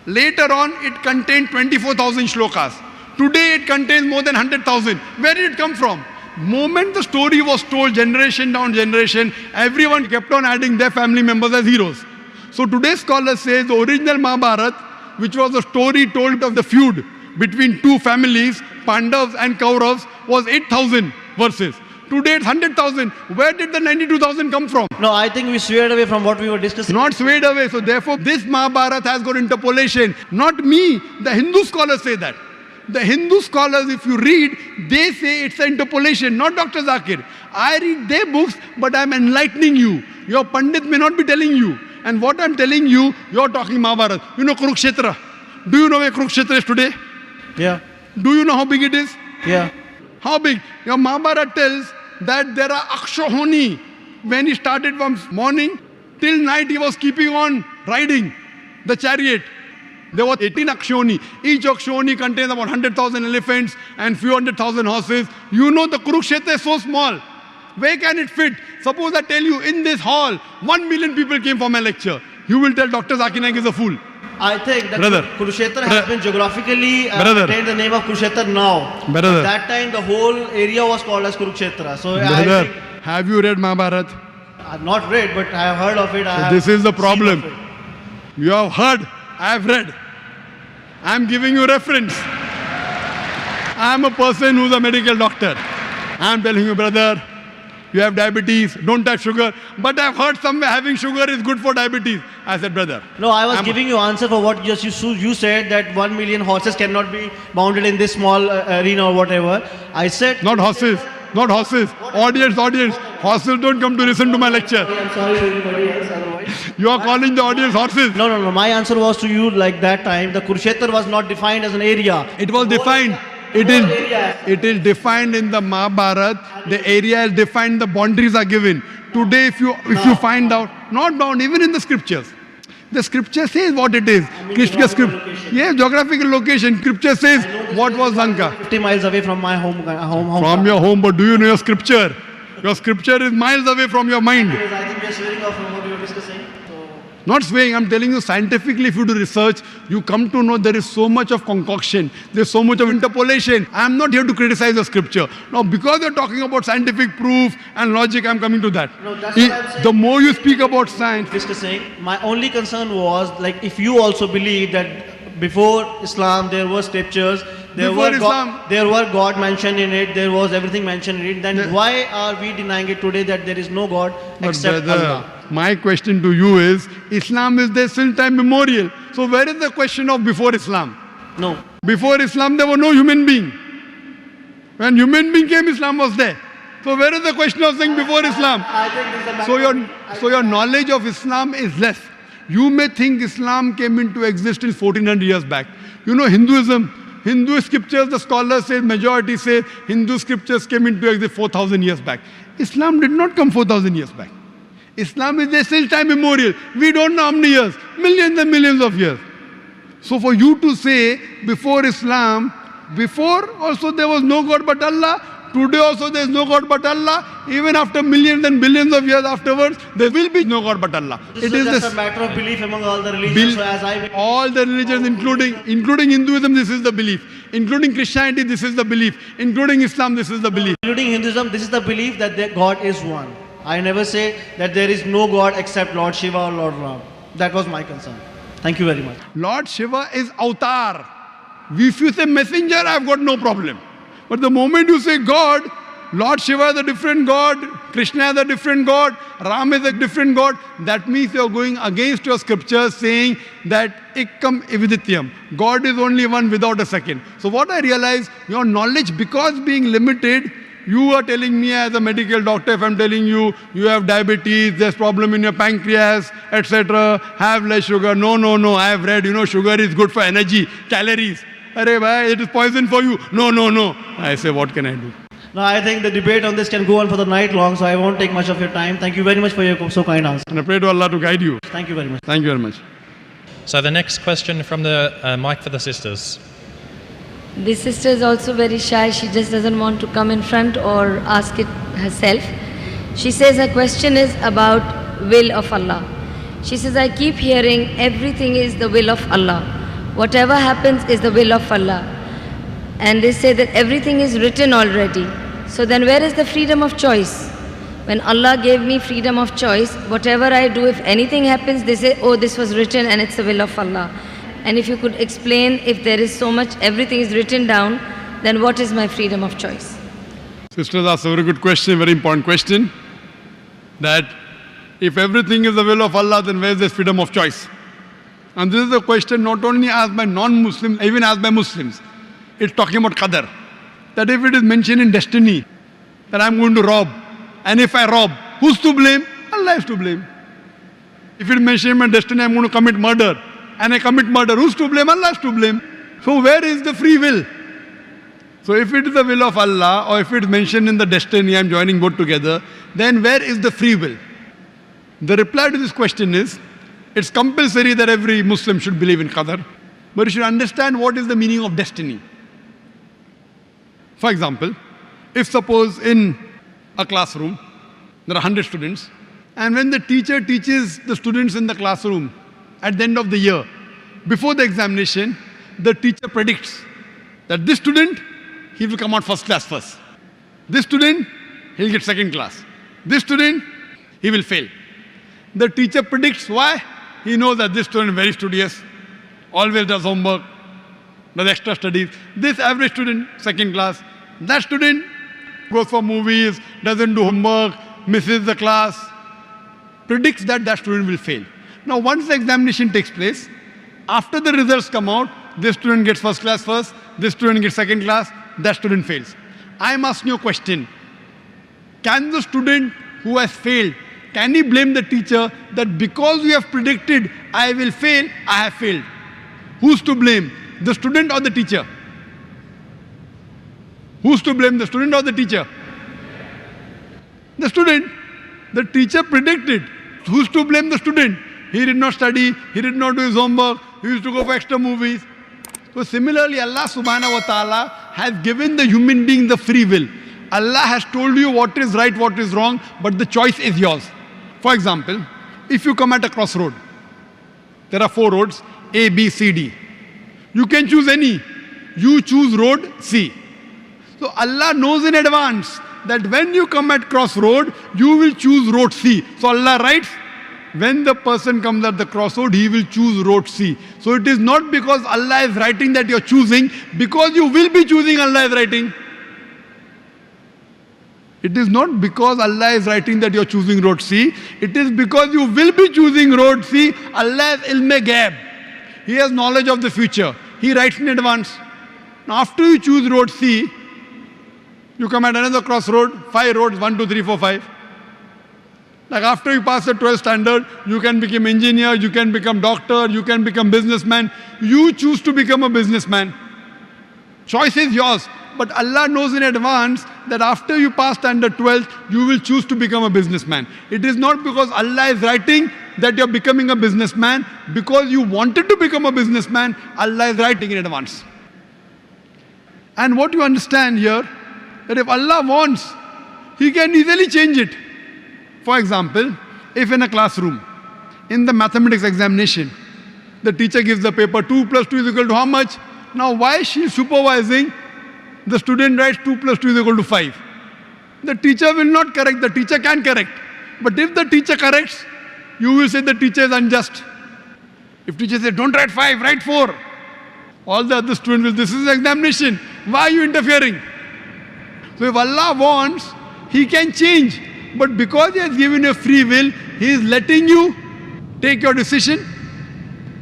Later on, it contained 24,000 shlokas. Today, it contains more than 100,000. Where did it come from? Moment the story was told, generation down generation, everyone kept on adding their family members as heroes. So today's scholar says the original Mahabharata, which was a story told of the feud between two families, Pandavas and Kauravas, was 8,000 verses. Today it's 100,000. Where did the 92,000 come from? No, I think we swayed away from what we were discussing. Not swayed away. So therefore, this Mahabharata has got interpolation. Not me. The Hindu scholars say that. The Hindu scholars, if you read, they say it's an interpolation, not Dr. Zakir. I read their books, but I'm enlightening you. Your Pandit may not be telling you. And what I'm telling you, you're talking Mahabharata. You know Kurukshetra. Do you know where Kurukshetra is today? Yeah. Do you know how big it is? Yeah. How big? Your Mahabharata tells that there are Akshahoni. When he started from morning till night, he was keeping on riding the chariot. There were 18 Akshoni. Each Akshoni contains about 100,000 elephants and few 100,000 horses. You know the Kurukshetra is so small. Where can it fit? Suppose I tell you, in this hall, 1 million people came for my lecture. You will tell Dr. Zakir Naik is a fool. I think that Brother. Kurukshetra has been geographically Brother. attained the name of Kurukshetra now. Brother. At that time, the whole area was called as Kurukshetra. So I Brother, think, have you read Mahabharata? I've not read, but I have heard of it. This is the seen problem. of it. You have heard, I have read. I am giving you reference. I am a person who is a medical doctor. I am telling you, brother, you have diabetes, don't touch sugar. But I have heard somewhere having sugar is good for diabetes. I said, brother. No, I was giving you answer for what just you said, that 1 million horses cannot be bounded in this small arena or whatever. I said... Not horses. Not horses. Audience. Horses don't come to listen to my lecture. I'm sorry to everybody else otherwise. You are calling the audience horses. No. My answer was to you like that time. The Kurukshetra was not defined as an area. It was defined. It is defined in the Mahabharata. The area is defined. The boundaries are given. Today, if you find out, not bound, even in the scriptures. The scripture says what it is. Yes, geographical location. Scripture says what was Lanka. 50 miles away from my home. From your home, but do you know your scripture? Your scripture is miles away from your mind. Because I think we are swearing off from what you are discussing. Not swaying, I'm telling you scientifically, if you do research, you come to know there is so much of concoction, there's so much of interpolation. I'm not here to criticize the scripture. Now, because you're talking about scientific proof and logic, I'm coming to that. No, that's what I'm saying. The more you speak about science... Discussing, my only concern was, like, if you also believe that before Islam there were scriptures, there were God mentioned in it, there was everything mentioned in it, then why are we denying it today that there is no God except Allah? My question to you is, Islam is there since time memorial. So where is the question of before Islam? No. Before Islam there were no human being. When human being came, Islam was there. So where is the question of saying before Islam? I think this is So your knowledge of Islam is less. You may think Islam came into existence 1400 years back. You know Hinduism, Hindu scriptures, the scholars say, majority say, Hindu scriptures came into existence 4,000 years back. Islam did not come 4,000 years back. Islam is there still time immemorial. We don't know how many years, millions and millions of years. So for you to say before Islam, before also there was no God but Allah, today also there is no God but Allah, even after millions and billions of years afterwards, there will be no God but Allah. It is just a matter of belief among all the religions. All the religions, including Hinduism, this is the belief. Including Christianity, this is the belief. Including Islam, this is the belief. Including Hinduism, this is the belief that God is one. I never say that there is no God except Lord Shiva or Lord Ram. That was my concern. Thank you very much. Lord Shiva is avatar. If you say messenger, I've got no problem. But the moment you say God, Lord Shiva is a different God, Krishna is a different God, Ram is a different God, that means you're going against your scriptures saying that Ikkam Evidityam. God is only one without a second. So what I realize, your knowledge, because being limited, you are telling me as a medical doctor, if I'm telling you, you have diabetes, there's problem in your pancreas, etc., have less sugar. No, I have read, sugar is good for energy, calories. Arey bhai, it is poison for you. No. I say, what can I do? No, I think the debate on this can go on for the night long, so I won't take much of your time. Thank you very much for your so kind answer. And I pray to Allah to guide you. Thank you very much. Thank you very much. So the next question from the mic for the sisters. This sister is also very shy. She just doesn't want to come in front or ask it herself. She says her question is about will of Allah. She says, I keep hearing everything is the will of Allah. Whatever happens is the will of Allah. And they say that everything is written already. So then where is the freedom of choice? When Allah gave me freedom of choice, whatever I do, if anything happens, they say, oh, this was written and it's the will of Allah. And if you could explain, if there is so much, everything is written down, then what is my freedom of choice? Sisters asked a very good question, very important question. That if everything is the will of Allah, then where is this freedom of choice? And this is a question not only asked by non-Muslims, even asked by Muslims. It's talking about qadar. That if it is mentioned in destiny, that I'm going to rob, and if I rob, who's to blame? Allah is to blame. If it is mentioned in destiny, I'm going to commit murder, and I commit murder, who's to blame? Allah is to blame. So where is the free will? So if it is the will of Allah, or if it is mentioned in the destiny, I'm joining both together, then where is the free will? The reply to this question is, it's compulsory that every Muslim should believe in qadar, but you should understand what is the meaning of destiny. For example, if suppose in a classroom, there are 100 students, and when the teacher teaches the students in the classroom at the end of the year, before the examination, the teacher predicts that this student, he will come out first class first. This student, he'll get second class. This student, he will fail. The teacher predicts why. He knows that this student is very studious, always does homework, does extra studies. This average student, second class, that student goes for movies, doesn't do homework, misses the class, predicts that that student will fail. Now, once the examination takes place, after the results come out, this student gets first class first, this student gets second class, that student fails. I am asking you a question. Can the student who has failed, can he blame the teacher that because you have predicted I will fail, I have failed? Who's to blame? The student or the teacher? Who's to blame, the student or the teacher? The student. The teacher predicted. Who's to blame? The student. He did not study, he did not do his homework, he used to go for extra movies. So similarly, Allah subhanahu wa ta'ala has given the human being the free will. Allah has told you what is right, what is wrong, but the choice is yours. For example, if you come at a crossroad, there are 4 roads, A, B, C, D. You can choose any. You choose road C. So Allah knows in advance that when you come at crossroad, you will choose road C. So Allah writes, when the person comes at the crossroad, he will choose road C. So it is not because Allah is writing that you are choosing, because you will be choosing, Allah is writing. It is not because Allah is writing that you are choosing road C. It is because you will be choosing road C. Allah has ilm ghaib. He has knowledge of the future. He writes in advance. Now after you choose road C, you come at another crossroad, 5 roads, 1, 2, 3, 4, 5. Like after you pass the 12th standard, you can become engineer, you can become doctor, you can become businessman. You choose to become a businessman. Choice is yours. But Allah knows in advance that after you pass standard 12th, you will choose to become a businessman. It is not because Allah is writing that you are becoming a businessman. Because you wanted to become a businessman, Allah is writing in advance. And what you understand here, that if Allah wants, He can easily change it. For example, if in a classroom, in the mathematics examination, the teacher gives the paper 2 plus 2 is equal to how much? Now why she is supervising? The student writes 2 plus 2 is equal to 5. The teacher will not correct, the teacher can correct. But if the teacher corrects, you will say the teacher is unjust. If teacher says, don't write 5, write 4. All the other students will, this is an examination. Why are you interfering? So if Allah wants, He can change. But because He has given you free will, He is letting you take your decision.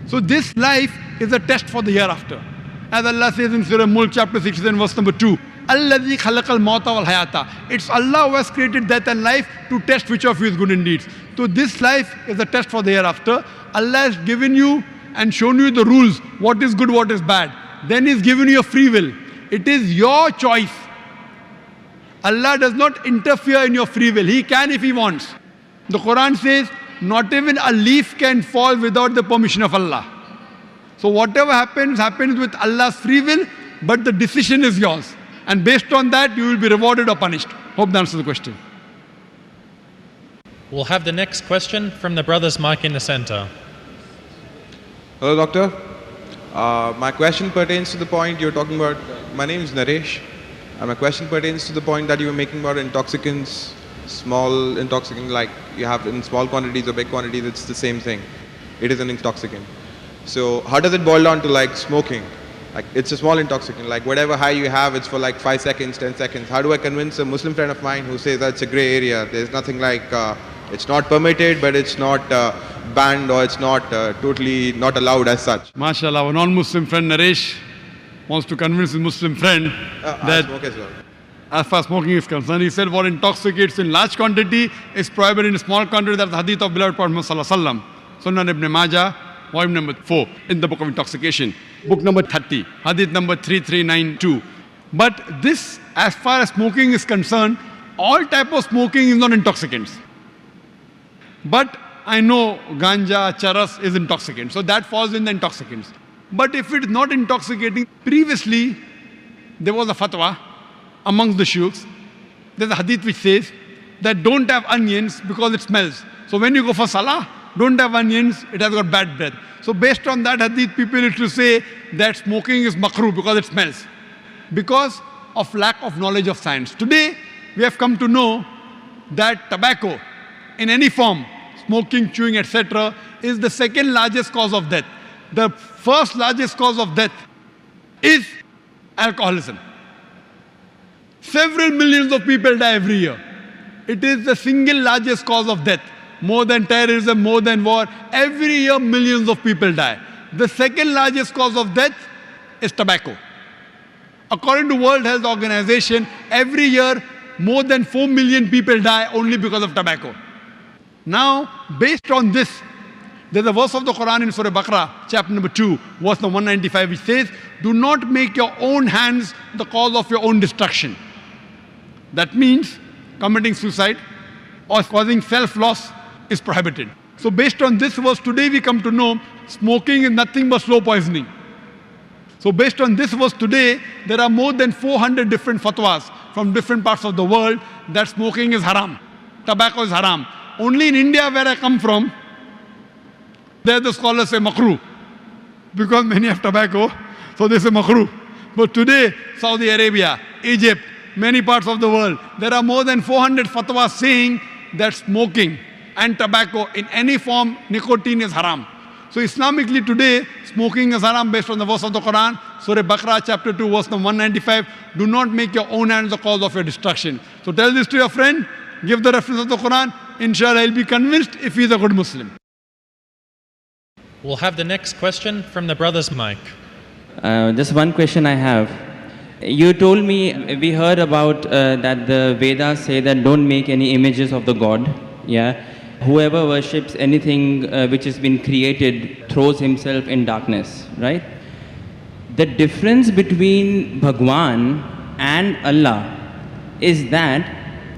So this life is a test for the hereafter. As Allah says in Surah Mulk chapter 67 verse number 2, Alladhi khalaqal mauta wal hayata. It's Allah who has created death and life to test which of you is good in deeds. So this life is a test for the hereafter. Allah has given you and shown you the rules, what is good, what is bad. Then He's given you a free will. It is your choice. Allah does not interfere in your free will. He can if He wants. The Quran says, not even a leaf can fall without the permission of Allah. So whatever happens, happens with Allah's free will, but the decision is yours. And based on that, you will be rewarded or punished. Hope that answers the question. We'll have the next question from the brothers' mic in the center. Hello, doctor. My question pertains to the point you're talking about. My name is Naresh. And my question pertains to the point that you were making about intoxicants, small intoxicant, like you have in small quantities or big quantities, it's the same thing. It is an intoxicant. So how does it boil down to like smoking? Like it's a small intoxicant, like whatever high you have, it's for like 5 seconds, 10 seconds. How do I convince a Muslim friend of mine who says that it's a gray area? There's nothing like, it's not permitted, but it's not banned, or it's not totally not allowed as such. MashaAllah, our non-Muslim friend Naresh wants to convince his Muslim friend that smoke as well. As far as smoking is concerned, he said what intoxicates in large quantity is prohibited in small quantity. That's the hadith of beloved Prophet Muhammad Sallallahu Alaihi Wasallam. Sunan Ibn Majah, volume number 4 in the book of intoxication. Book number 30, hadith number 3392. But this, as far as smoking is concerned, all type of smoking is not intoxicants. But I know ganja, charas is intoxicant. So that falls in the intoxicants. But if it is not intoxicating, previously there was a fatwa amongst the shuyukhs. There's a hadith which says that don't have onions because it smells. So when you go for salah, don't have onions, it has got bad breath. So based on that hadith, people used to say that smoking is makruh because it smells. Because of lack of knowledge of science. Today, we have come to know that tobacco in any form, smoking, chewing, etc., is the second largest cause of death. The first largest cause of death is alcoholism. Several millions of people die every year. It is the single largest cause of death. More than terrorism, more than war. Every year, millions of people die. The second largest cause of death is tobacco. According to World Health Organization, every year, more than 4 million people die only because of tobacco. Now, based on this, there's a verse of the Quran in Surah Baqarah, chapter number 2, verse number 195, which says, do not make your own hands the cause of your own destruction. That means committing suicide or causing self-loss is prohibited. So based on this verse, today we come to know smoking is nothing but slow poisoning. So based on this verse today, there are more than 400 different fatwas from different parts of the world that smoking is haram, tobacco is haram. Only in India, where I come from, there the scholars say makruh, because many have tobacco, so they say makruh. But today, Saudi Arabia, Egypt, many parts of the world, there are more than 400 fatwas saying that smoking and tobacco in any form, nicotine is haram. So Islamically today, smoking is haram based on the verse of the Quran, Surah Baqarah chapter 2, verse number 195. Do not make your own hands the cause of your destruction. So tell this to your friend, give the reference of the Quran, inshallah he'll be convinced if he's a good Muslim. We'll have the next question from the brother's mic. Just one question I have. You told me, we heard about that the Vedas say that don't make any images of the God. Yeah. Whoever worships anything which has been created throws himself in darkness, right? The difference between Bhagwan and Allah is that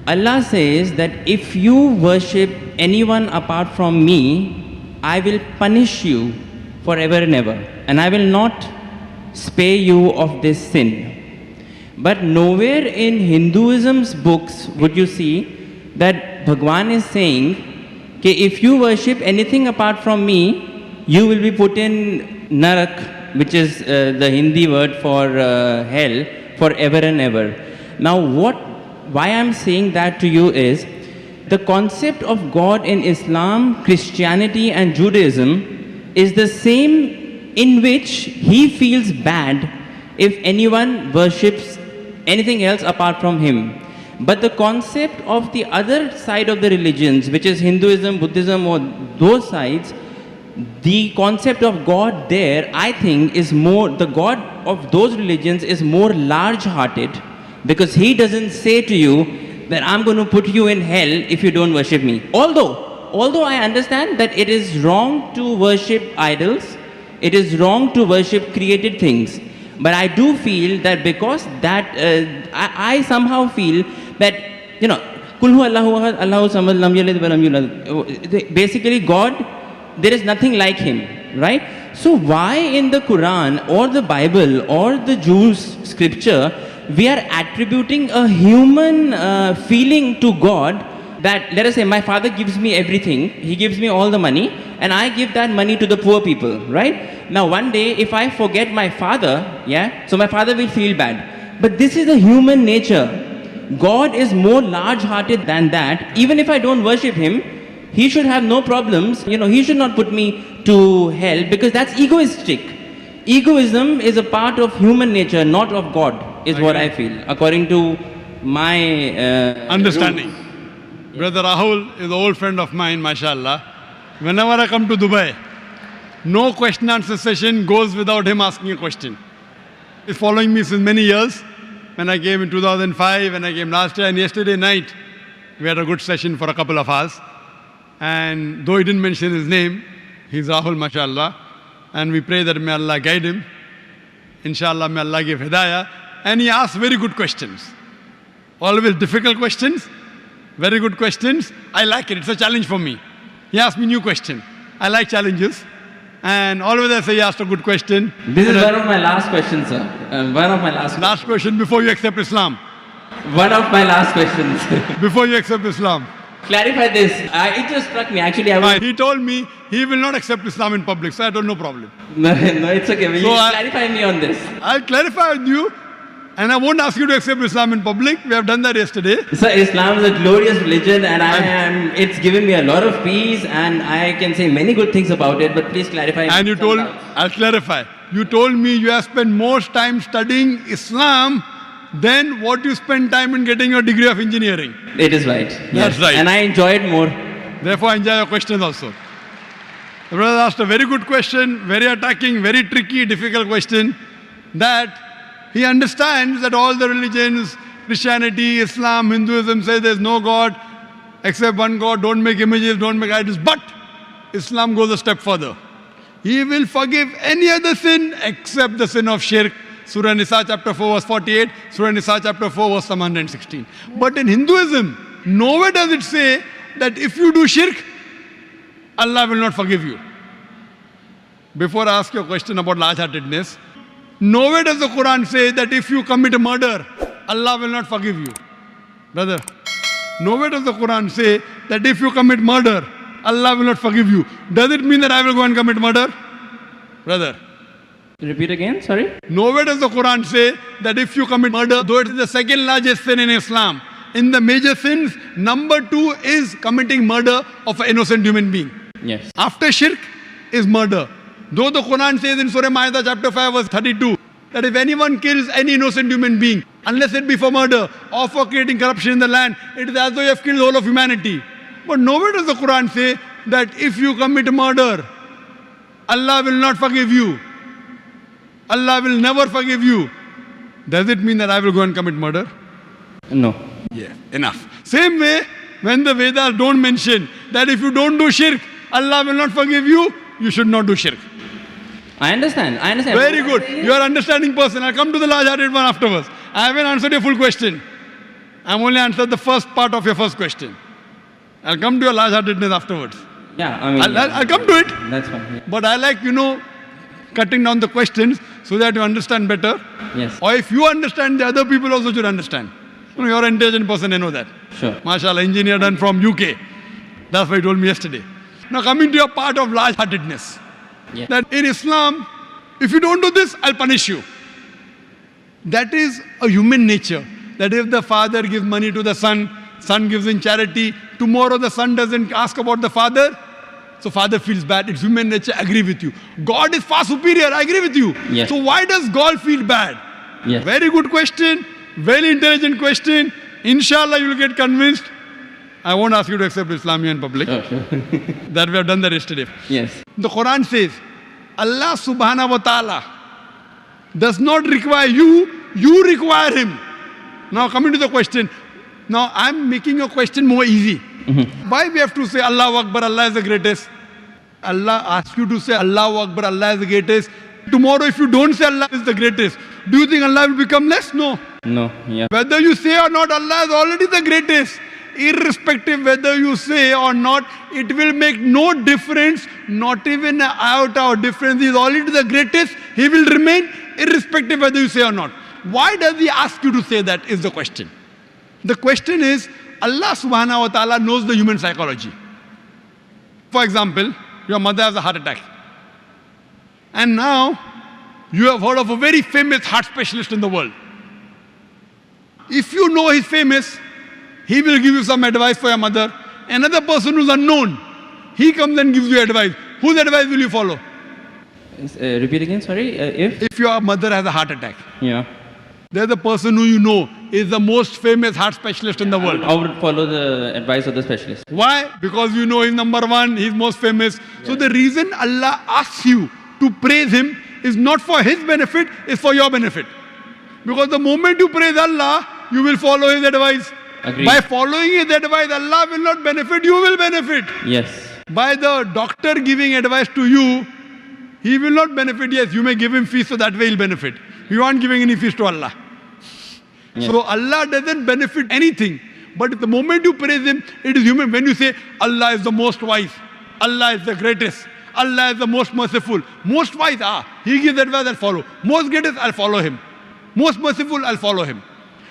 Allah says that if you worship anyone apart from me, I will punish you forever and ever, and I will not spare you of this sin. But nowhere in Hinduism's books would you see that Bhagwan is saying, okay, if you worship anything apart from me, you will be put in Narak, which is the Hindi word for hell, forever and ever. Now why I'm saying that to you is, the concept of God in Islam, Christianity and Judaism is the same, in which he feels bad if anyone worships anything else apart from him. But the concept of the other side of the religions, which is Hinduism, Buddhism, or those sides, the concept of God there, I think, is more, the God of those religions is more large-hearted, because he doesn't say to you that I'm going to put you in hell if you don't worship me. Although I understand that it is wrong to worship idols, it is wrong to worship created things. But I do feel that because that, I somehow feel that, you know, Kulhu Allahu Ahad, Allahu Samad, Lam Yalid wa Lam Yulad. Basically, God, there is nothing like him, right? So why in the Quran or the Bible or the Jews' scripture, we are attributing a human feeling to God that, let us say, my father gives me everything, he gives me all the money, and I give that money to the poor people, right? Now one day, if I forget my father, yeah, so my father will feel bad. But this is the human nature. God is more large-hearted than that. Even if I don't worship him, he should have no problems. You know, he should not put me to hell, because that's egoistic. Egoism is a part of human nature, not of God, is what I feel, according to my understanding. Brother Rahul is an old friend of mine, mashallah. Whenever I come to Dubai, no question answer session goes without him asking a question. He's following me since many years. When I came in 2005, when I came last year, and yesterday night, we had a good session for a couple of hours. And though he didn't mention his name, he's Rahul, mashallah. And we pray that may Allah guide him. Inshallah, may Allah give hidayah. And he asked very good questions. Always difficult questions, very good questions. I like it, it's a challenge for me. He asked me new question. I like challenges. And always I say he asked a good question. This is one of my last questions, sir. One of my last questions. Last question before you accept Islam. One of my last questions. Before you accept Islam. Clarify this. It just struck me. Actually, he told me he will not accept Islam in public, so I don't know problem. No, it's okay. Will you clarify me on this? I'll clarify with you And I won't ask you to accept Islam in public. We have done that yesterday. Sir, Islam is a glorious religion and it's given me a lot of peace and I can say many good things about it, but please clarify. And you told, I'll clarify. You told me you have spent more time studying Islam than what you spend time in getting your degree of engineering. It is right. That's right. And I enjoy it more. Therefore, I enjoy your questions also. The brother asked a very good question, very attacking, very tricky, difficult question, that he understands that all the religions, Christianity, Islam, Hinduism, say there's no God except one God, don't make images, don't make idols. But Islam goes a step further. He will forgive any other sin except the sin of shirk. Surah Nisa chapter 4 verse 48, Surah Nisa chapter 4 verse 116. But in Hinduism, nowhere does it say that if you do shirk, Allah will not forgive you. Before I ask you a question about large-heartedness, nowhere does the Quran say that if you commit a murder, Allah will not forgive you. Brother, nowhere does the Quran say that if you commit murder, Allah will not forgive you. Does it mean that I will go and commit murder? Brother. Repeat again, sorry? Nowhere does the Quran say that if you commit murder, though it is the second largest sin in Islam, in the major sins, number 2 is committing murder of an innocent human being. Yes. After shirk is murder. Though the Quran says in Surah Ma'idah chapter 5 verse 32 that if anyone kills any innocent human being, unless it be for murder or for creating corruption in the land, it is as though you have killed the whole of humanity. But nowhere does the Quran say that if you commit murder, Allah will not forgive you. Allah will never forgive you. Does it mean that I will go and commit murder? No. Yeah, enough. Same way, when the Vedas don't mention that if you don't do shirk, Allah will not forgive you, you should not do shirk. I understand. Very good. You are an understanding person. I'll come to the large-hearted one afterwards. I haven't answered your full question. I've only answered the first part of your first question. I'll come to your large-heartedness afterwards. Yeah, I mean... I'll come to it. That's fine. Yeah. But I like, cutting down the questions so that you understand better. Yes. Or if you understand, the other people also should understand. You're an intelligent person, I know that. Sure. MashaAllah, engineer done from UK. That's what he told me yesterday. Now coming to your part of large-heartedness. Yeah. That in Islam, if you don't do this, I'll punish you. That is a human nature. That if the father gives money to the son, son gives in charity, tomorrow the son doesn't ask about the father, so father feels bad. It's human nature, I agree with you. God is far superior, I agree with you. Yes. So why does God feel bad? Yes. Very good question, very intelligent question. Inshallah, you will get convinced. I won't ask you to accept Islam in public. Oh, sure. That we have done that yesterday. Yes. The Quran says, Allah subhanahu wa ta'ala does not require you, you require him. Now coming to the question. Now I'm making your question more easy. Mm-hmm. Why we have to say Allahu Akbar, Allah is the greatest? Allah asks you to say Allahu Akbar, Allah is the greatest. Tomorrow if you don't say Allah is the greatest, do you think Allah will become less? No. No, yeah. Whether you say or not, Allah is already the greatest. Irrespective whether you say or not, it will make no difference, not even an iota of difference. He is already the greatest. He will remain irrespective whether you say or not. Why does he ask you to say that is the question. The question is, Allah subhanahu wa ta'ala knows the human psychology. For example, your mother has a heart attack. And now, you have heard of a very famous heart specialist in the world. If you know he's famous, he will give you some advice for your mother. Another person who's unknown, he comes and gives you advice. Whose advice will you follow? Repeat again, sorry. If your mother has a heart attack, yeah, there's a person who you know is the most famous heart specialist in the world. I would follow the advice of the specialist. Why? Because you know he's number one, he's most famous. Yeah. So the reason Allah asks you to praise him is not for his benefit, it's for your benefit. Because the moment you praise Allah, you will follow his advice. Agreed. By following his advice, Allah will not benefit, you will benefit. Yes. By the doctor giving advice to you, he will not benefit. Yes, you may give him fees so that way he'll benefit. You aren't giving any fees to Allah. Yes. So Allah doesn't benefit anything. But the moment you praise him, it is human. When you say, Allah is the most wise, Allah is the greatest, Allah is the most merciful. Most wise, he gives advice, I'll follow. Most greatest, I'll follow him. Most merciful, I'll follow him.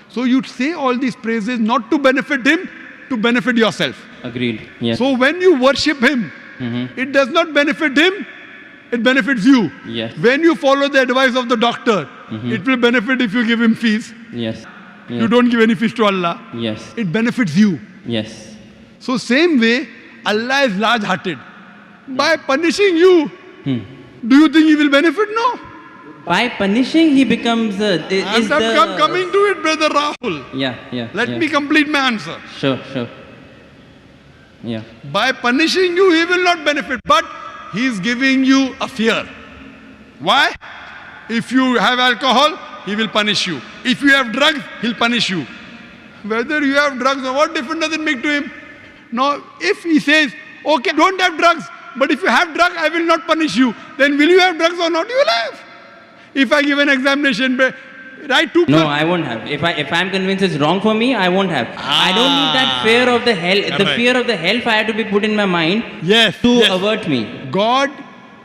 So you say all these praises not to benefit him, to benefit yourself. Agreed. Yes. So when you worship him, it does not benefit him, it benefits you. Yes. When you follow the advice of the doctor, It will benefit if you give him fees. Yes. You don't give any fees to Allah. Yes. It benefits you. Yes. So same way, Allah is large-hearted. By punishing you, do you think he will benefit? No. By punishing, he becomes I'm coming to it, brother Rahul. Yeah. Let me complete my answer. Sure. Yeah. By punishing you, he will not benefit, but he is giving you a fear. Why? If you have alcohol, he will punish you. If you have drugs, he'll punish you. Whether you have drugs or what difference does it make to him? Now, if he says, okay, don't have drugs, but if you have drugs, I will not punish you, then will you have drugs or not? You will have. If I give an examination, write 2+. No, I won't have. If I'm convinced it's wrong for me, I won't have. I don't need that fear of the hell. The fear of the hellfire to be put in my mind to avert me. God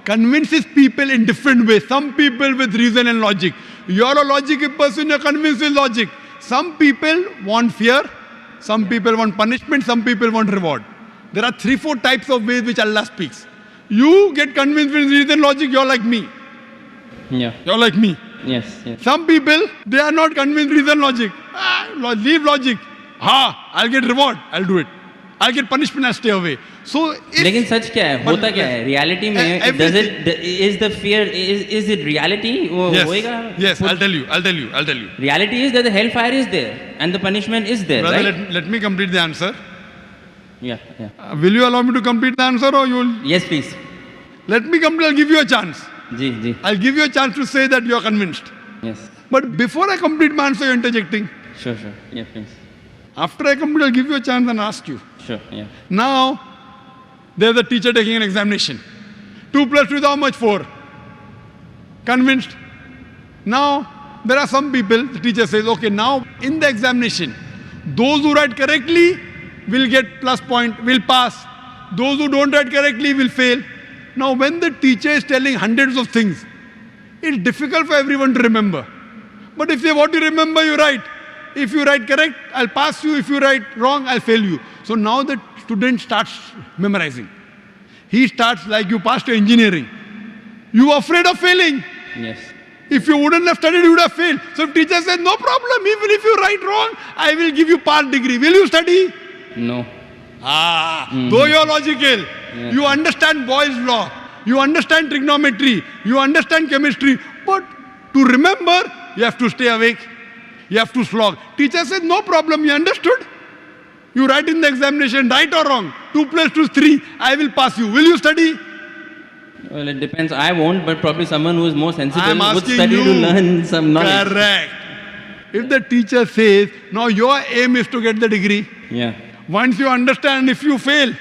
convinces people in different ways. Some people with reason and logic. You're a logical person, you're convinced with logic. Some people want fear, some people want punishment, some people want reward. There are 3-4 types of ways which Allah speaks. You get convinced with reason and logic, you're like me. Yeah. You're like me. Yes. Some people, they are not convinced with reason logic. Leave logic. I'll get reward, I'll do it. I'll get punishment, I'll stay away. So लेकिन सच क्या है होता क्या है reality में is the fear is it reality वो होएगा yes I'll tell you reality is that the hellfire is there and the punishment is there. Brother, right? let me complete the answer. Yeah. Will you allow me to complete the answer or you will? Yes, please. Let me complete. I'll give you a chance. Ji. I'll give you a chance to say that you are convinced. Yes. But before I complete my answer, you're interjecting. Sure. Yeah, please. After I complete, I'll give you a chance and ask you. Sure. Yeah. Now, there's a teacher taking an examination. 2 + 2 is how much? 4. Convinced? Now, there are some people, the teacher says, okay, now in the examination, those who write correctly will get plus point, will pass. Those who don't write correctly will fail. Now, when the teacher is telling hundreds of things, it's difficult for everyone to remember. But if they what you remember, you write. If you write correct, I'll pass you. If you write wrong, I'll fail you. So now the student starts memorizing. He starts like you passed your engineering. You are afraid of failing. Yes. If you wouldn't have studied, you would have failed. So if teacher says, no problem, even if you write wrong, I will give you part degree. Will you study? No. Though you're logical, you understand Boyle's law, you understand trigonometry, you understand chemistry, but to remember, you have to stay awake, you have to slog. Teacher says, no problem, you understood? You write in the examination, right or wrong, 2 + 2 is 3, I will pass you. Will you study? Well, it depends. I won't, but probably someone who is more sensible would study you. to learn some knowledge. Correct. If the teacher says, now your aim is to get the degree. Yeah. Once you understand, if you fail,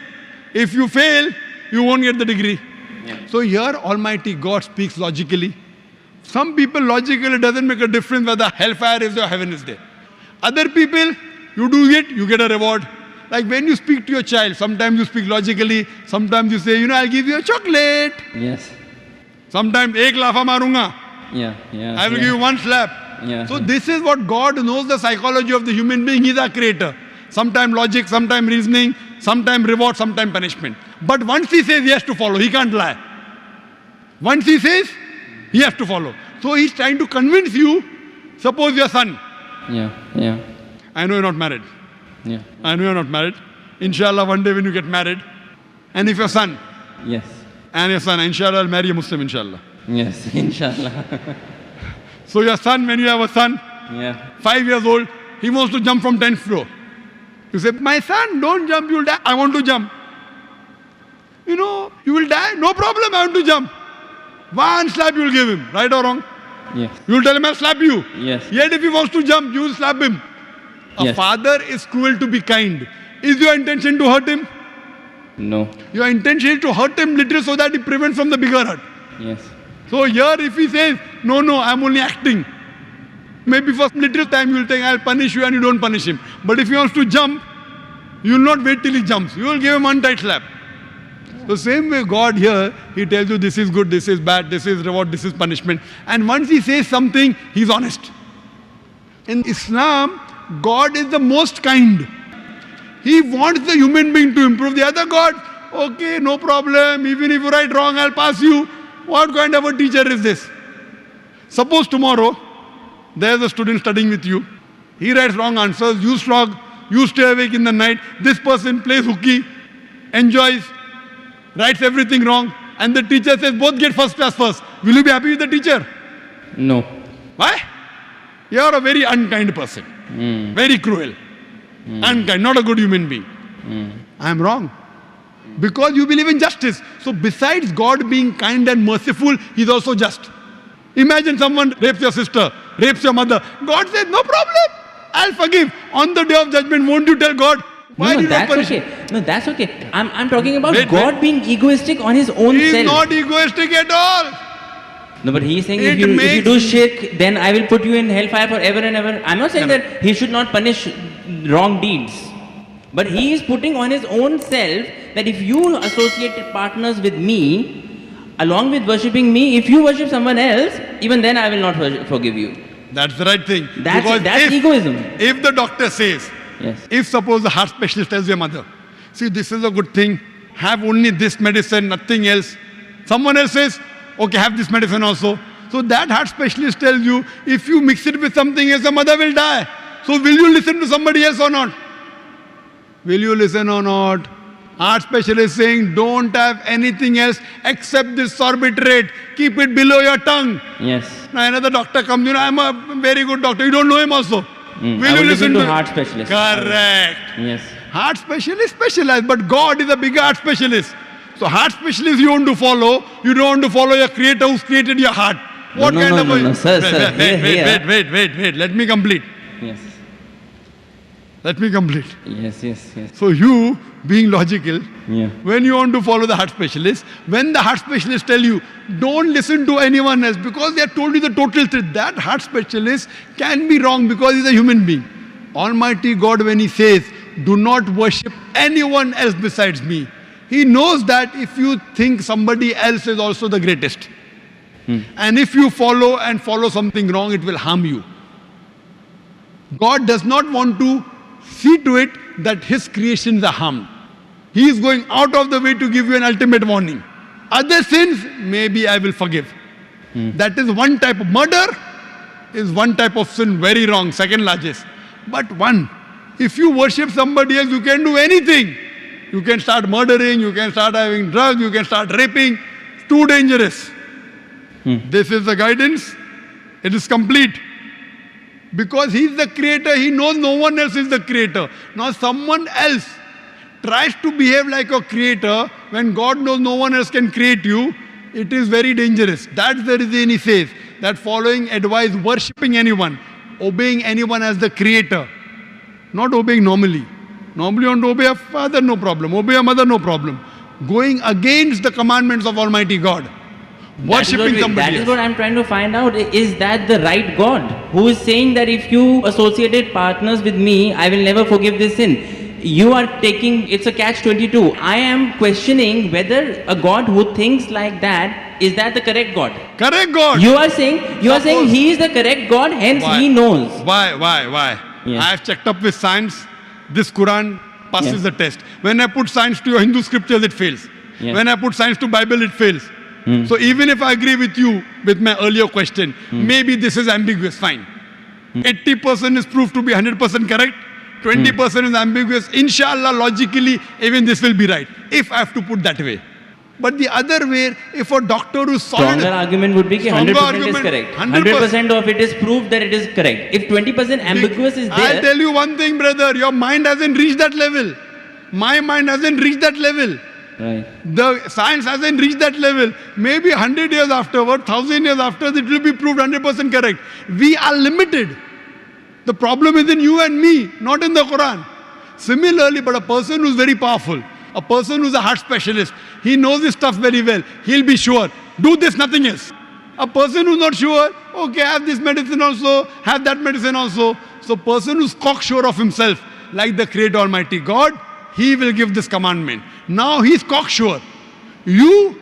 you won't get the degree. Yeah. So here Almighty God speaks logically. Some people logically it doesn't make a difference whether hellfire is or heaven is there. Other people, you do it, you get a reward. Like when you speak to your child, sometimes you speak logically, sometimes you say, I'll give you a chocolate. Yes. Sometimes, ek lafa marunga. Yeah. I will give you 1 slap. Yeah. So this is what God knows the psychology of the human being. He's our creator. Sometimes logic, sometimes reasoning, sometimes reward, sometimes punishment. But once he says, he has to follow. He can't lie. Once he says, he has to follow. So he's trying to convince you. Suppose your son. Yeah. I know you're not married. Yeah. I know you're not married. Inshallah, one day when you get married. And if your son. Yes. And your son, inshallah, I'll marry a Muslim, inshallah. Yes, inshallah. So your son, when you have a son, 5 years old, he wants to jump from 10th floor. You say, my son, don't jump, you'll die. I want to jump. You will die. No problem, I want to jump. 1 slap you will give him, right or wrong? Yes. You will tell him, I'll slap you. Yes. Yet if he wants to jump, you will slap him. A father is cruel to be kind. Is your intention to hurt him? No. Your intention is to hurt him little so that he prevents from the bigger hurt. Yes. So here if he says, no, I'm only acting. Maybe for little time you will think, I'll punish you and you don't punish him. But if he wants to jump, you will not wait till he jumps. You will give him one tight slap. The same way God here, he tells you this is good, this is bad, this is reward, this is punishment. And once he says something, he's honest. In Islam, God is the most kind. He wants the human being to improve. The other God, okay, no problem. Even if you write wrong, I'll pass you. What kind of a teacher is this? Suppose tomorrow, there's a student studying with you. He writes wrong answers, you slog, you stay awake in the night. This person plays hooky, enjoys, writes everything wrong, and the teacher says both get first class first. Will you be happy with the teacher? No. Why? You are a very unkind person. Very cruel. Unkind, not a good human being. I am wrong. Because you believe in justice. So besides God being kind and merciful, He is also just. Imagine someone rapes your sister, rapes your mother. God says, no problem. I'll forgive. On the day of judgment, won't you tell God? Why did you not punish? Okay. No, that's okay. I'm talking about God being egoistic on His own He self. is not egoistic at all. No, but He is saying if you do shirk, then I will put you in hellfire forever and ever. I'm not saying that He should not punish wrong deeds. But He is putting on His own self that if you associate partners with me, along with worshipping me, if you worship someone else, even then I will not forgive you. That's the right thing. That's egoism. If the doctor says, if suppose the heart specialist tells your mother, see, this is a good thing, have only this medicine, nothing else. Someone else says, okay, have this medicine also. So that heart specialist tells you, if you mix it with something else, the mother will die. So will you listen to somebody else or not? Will you listen or not? Heart specialist saying, don't have anything else except this sorbitrate. Keep it below your tongue. Yes. Now another doctor comes, I'm a very good doctor. You don't know him also. Will I you listen to heart specialist? Correct. Yes. Heart specialist specialized, but God is a bigger heart specialist. So heart specialist you want to follow. You don't want to follow your creator who's created your heart. What kind of no, sir, wait. Let me complete. Yes. Let me complete. Yes. So you, being logical, yeah. When you want to follow the heart specialist, when the heart specialist tell you, don't listen to anyone else because they have told you the total truth, that heart specialist can be wrong because he's a human being. Almighty God, when He says, do not worship anyone else besides me, He knows that if you think somebody else is also the greatest, and if you follow something wrong, it will harm you. God does not want to see to it that His creations are harmed. He is going out of the way to give you an ultimate warning. Other sins, maybe I will forgive. That is one type of murder, is one type of sin, very wrong, second largest. But one, if you worship somebody else, you can do anything. You can start murdering, you can start having drugs, you can start raping. It's too dangerous. This is the guidance. It is complete. Because He is the creator, He knows no one else is the creator. Now someone else tries to behave like a creator when God knows no one else can create you. It is very dangerous. That's the reason He says that following advice, worshipping anyone, obeying anyone as the creator, not obeying normally. Normally you want to obey a father, no problem. Obey a mother, no problem. Going against the commandments of Almighty God. Worshipping somebody else. That is what I'm trying to find out. Is that the right God? Who is saying that if you associated partners with me, I will never forgive this sin? You are taking, it's a catch-22. I am questioning whether a God who thinks like that, is that the correct God? Correct God. You are saying He is the correct God, hence Why? He knows. Why? Yes. I have checked up with science. This Quran passes the test. When I put science to your Hindu scriptures, it fails. Yes. When I put science to Bible, it fails. So even if I agree with you with my earlier question, maybe this is ambiguous, fine. 80% is proved to be 100% correct, 20% is ambiguous. Inshallah, logically, even this will be right, if I have to put that way. But the other way, if a doctor who solid... Stronger argument would be that 100% is correct. 100% of it is proved that it is correct. If 20% ambiguous is there... I'll tell you one thing, brother, your mind hasn't reached that level. My mind hasn't reached that level. Right. The science hasn't reached that level. Maybe 100 years afterward, 1,000 years after, it will be proved 100% correct. We are limited. The problem is in you and me, not in the Quran. Similarly, but a person who's very powerful, a person who's a heart specialist, he knows his stuff very well. He'll be sure. Do this, nothing else. A person who's not sure, okay, have this medicine also, have that medicine also. So person who's cocksure of himself, like the Creator Almighty God, He will give this commandment. Now he's cocksure. You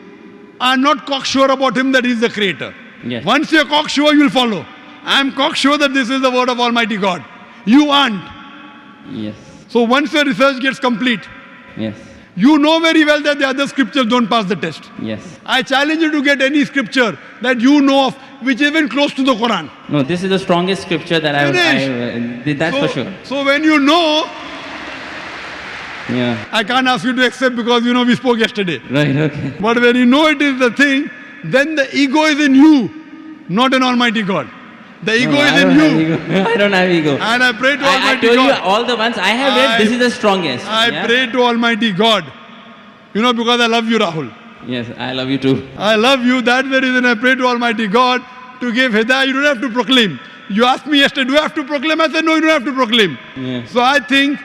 are not cocksure about Him that He's the Creator. Yes. Once you're cocksure, you will follow. I am cocksure that this is the word of Almighty God. You aren't. Yes. So once your research gets complete, Yes. you know very well that the other scriptures don't pass the test. Yes. I challenge you to get any scripture that you know of which is even close to the Quran. No, this is the strongest scripture that that's for sure. So when you know, Yeah. I can't ask you to accept because you know we spoke yesterday. Right, okay. But when you know it is the thing, then the ego is in you, not in Almighty God. The ego is in you. I don't have ego. And I pray to I Almighty told God. you all the ones I have read, this is the strongest. I pray to Almighty God. You know, because I love you, Rahul. Yes, I love you too. I love you. That's the reason I pray to Almighty God to give hidayah. You don't have to proclaim. You asked me yesterday, do I have to proclaim? I said, no, you don't have to proclaim. Yeah. So I think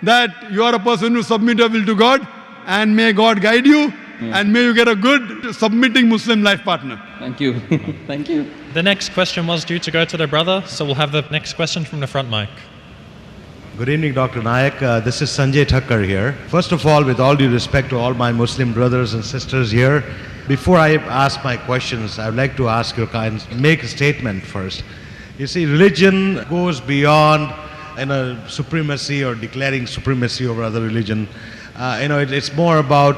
that you are a person who submit your will to God, and may God guide you, and may you get a good submitting Muslim life partner. Thank you. Thank you. The next question was due to go to the brother, so we'll have the next question from the front mic. Good evening, Dr. Nayak. This is Sanjay Thakkar here. First of all, with all due respect to all my Muslim brothers and sisters here, before I ask my questions, I would like to ask your kind, make a statement first. You see, religion goes beyond supremacy or declaring supremacy over other religion. It's more about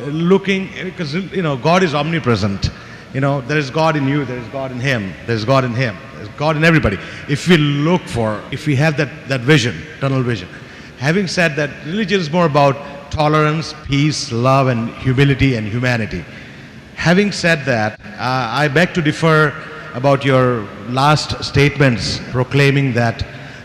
looking, because God is omnipresent. There is God in you, there is God in him, there is God in him, there is God in everybody. If we have that vision, tunnel vision. Having said that, religion is more about tolerance, peace, love, and humility and humanity. Having said that, I beg to differ about your last statements proclaiming that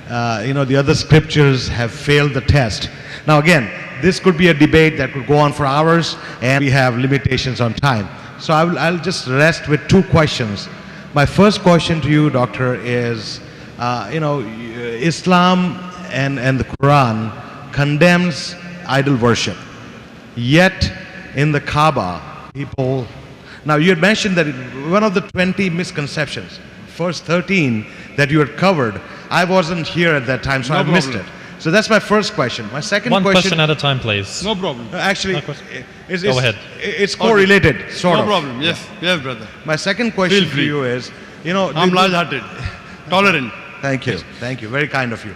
the other scriptures have failed the test. Now again, this could be a debate that could go on for hours, and we have limitations on time. So I'll just rest with two questions. My first question to you, Doctor, is, Islam and the Quran condemns idol worship. Yet in the Kaaba, people... Now you had mentioned that one of the 20 misconceptions, first 13 that you had covered, I wasn't here at that time, so I missed it. So that's my first question. My second question... One question at a time, please. No problem. Actually, go ahead. It's correlated, sort of. No problem. Yes, yes, brother. My second question to you is, I'm large-hearted, tolerant. Thank you. Thank you. Very kind of you.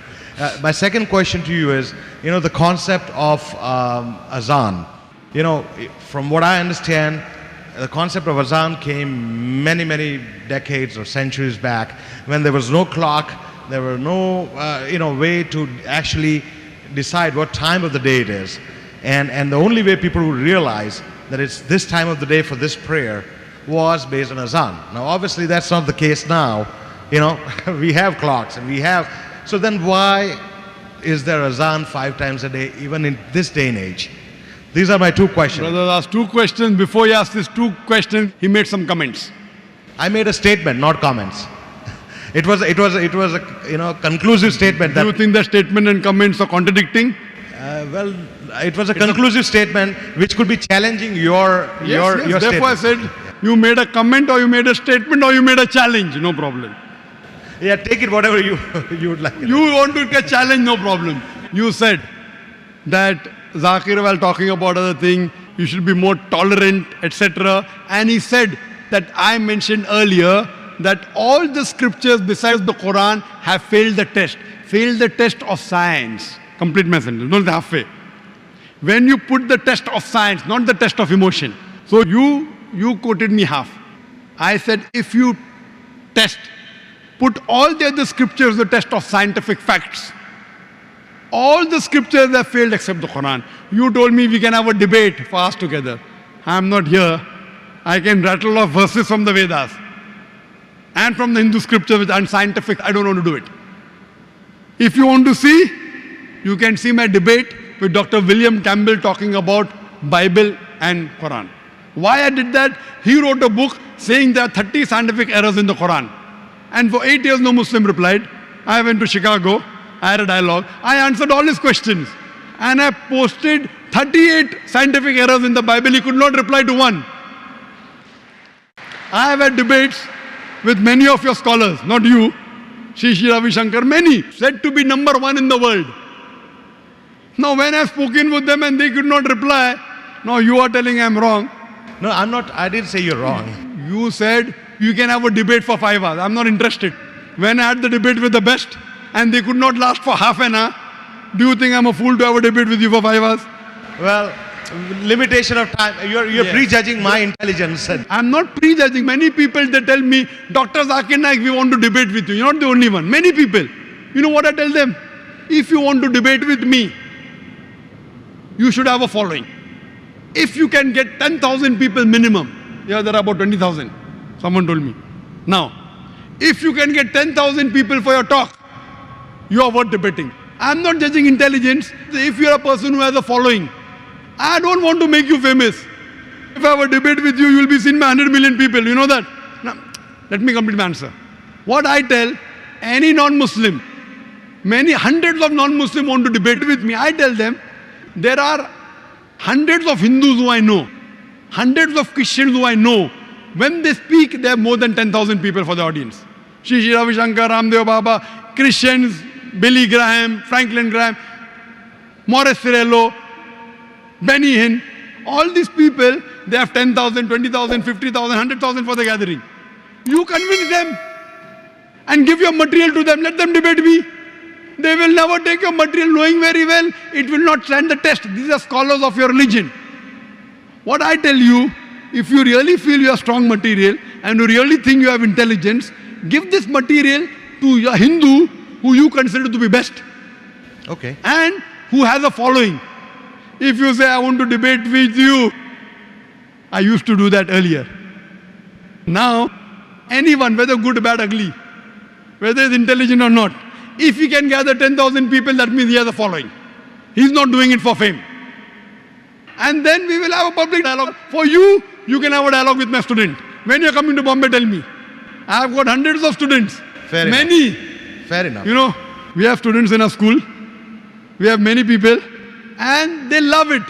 My second question to you is, the concept of azan. From what I understand, the concept of azan came many, many decades or centuries back when there was no clock. There were no, way to actually decide what time of the day it is. And the only way people would realize that it's this time of the day for this prayer was based on azan. Now, obviously, that's not the case now. We have clocks and we have... So then why is there azan 5 times a day, even in this day and age? These are my two questions. Brother asked two questions. Before he asked these two questions, he made some comments. I made a statement, not comments. It was a conclusive statement. Do you think the statement and comments are contradicting? Well, it was a conclusive statement which could be challenging your Therefore statement. I said, you made a comment or you made a statement or you made a challenge, no problem. Yeah, take it whatever you would like. You want to get challenge, no problem. You said that Zakir, while talking about other thing, you should be more tolerant, etc. And he said that I mentioned earlier that all the scriptures besides the Quran have failed the test of science. Complete my sentence, not halfway. When you put the test of science, not the test of emotion. So you quoted me half. I said if you put all the other scriptures the test of scientific facts, all the scriptures have failed except the Quran. You told me we can have a debate for us together. I am not here. I can rattle off verses from the Vedas and from the Hindu scripture which are scientific. I don't want to do it. If you want to see, you can see my debate with Dr. William Campbell talking about Bible and Quran. Why I did that? He wrote a book saying there are 30 scientific errors in the Quran. And for 8 years no Muslim replied. I went to Chicago. I had a dialogue. I answered all his questions. And I posted 38 scientific errors in the Bible. He could not reply to one. I have had debates with many of your scholars, not you, Sri Sri Ravi Shankar, many, said to be number 1 in the world. Now when I've spoken with them and they could not reply, now you are telling I'm wrong. No, I'm not. I didn't say you're wrong. You said you can have a debate for 5 hours. I'm not interested. When I had the debate with the best and they could not last for half an hour, do you think I'm a fool to have a debate with you for 5 hours? Well, limitation of time. You're Yes. prejudging my intelligence. I'm not prejudging. Many people, they tell me, Dr. Zakir Naik, we want to debate with you. You're not the only one. Many people. You know what I tell them? If you want to debate with me, you should have a following. If you can get 10,000 people minimum, yeah, there are about 20,000. Someone told me. Now, if you can get 10,000 people for your talk, you are worth debating. I'm not judging intelligence. If you're a person who has a following, I don't want to make you famous. If I have a debate with you, you will be seen by 100 million people. You know that? Now, let me complete my answer. What I tell any non-Muslim, many hundreds of non-Muslim want to debate with me, I tell them, there are hundreds of Hindus who I know, hundreds of Christians who I know. When they speak, they have more than 10,000 people for the audience. Shri Shri Ravi Shankar, Ramdev Baba, Christians, Billy Graham, Franklin Graham, Morris Cerullo, Benny Hinn, all these people, they have 10,000, 20,000, 50,000, 100,000 for the gathering. You convince them and give your material to them, let them debate me. They will never take your material knowing very well it will not stand the test. These are scholars of your religion. What I tell you, if you really feel you have strong material and you really think you have intelligence, give this material to a Hindu who you consider to be best. Okay. And who has a following. If you say, I want to debate with you, I used to do that earlier. Now, anyone, whether good, bad, ugly, whether he's intelligent or not, if he can gather 10,000 people, that means he has a following. He's not doing it for fame. And then we will have a public dialogue. For you, you can have a dialogue with my student. When you're coming to Bombay, tell me. I have got hundreds of students. Fair enough. Many. Fair enough. You know, we have students in our school. We have many people. And they love it.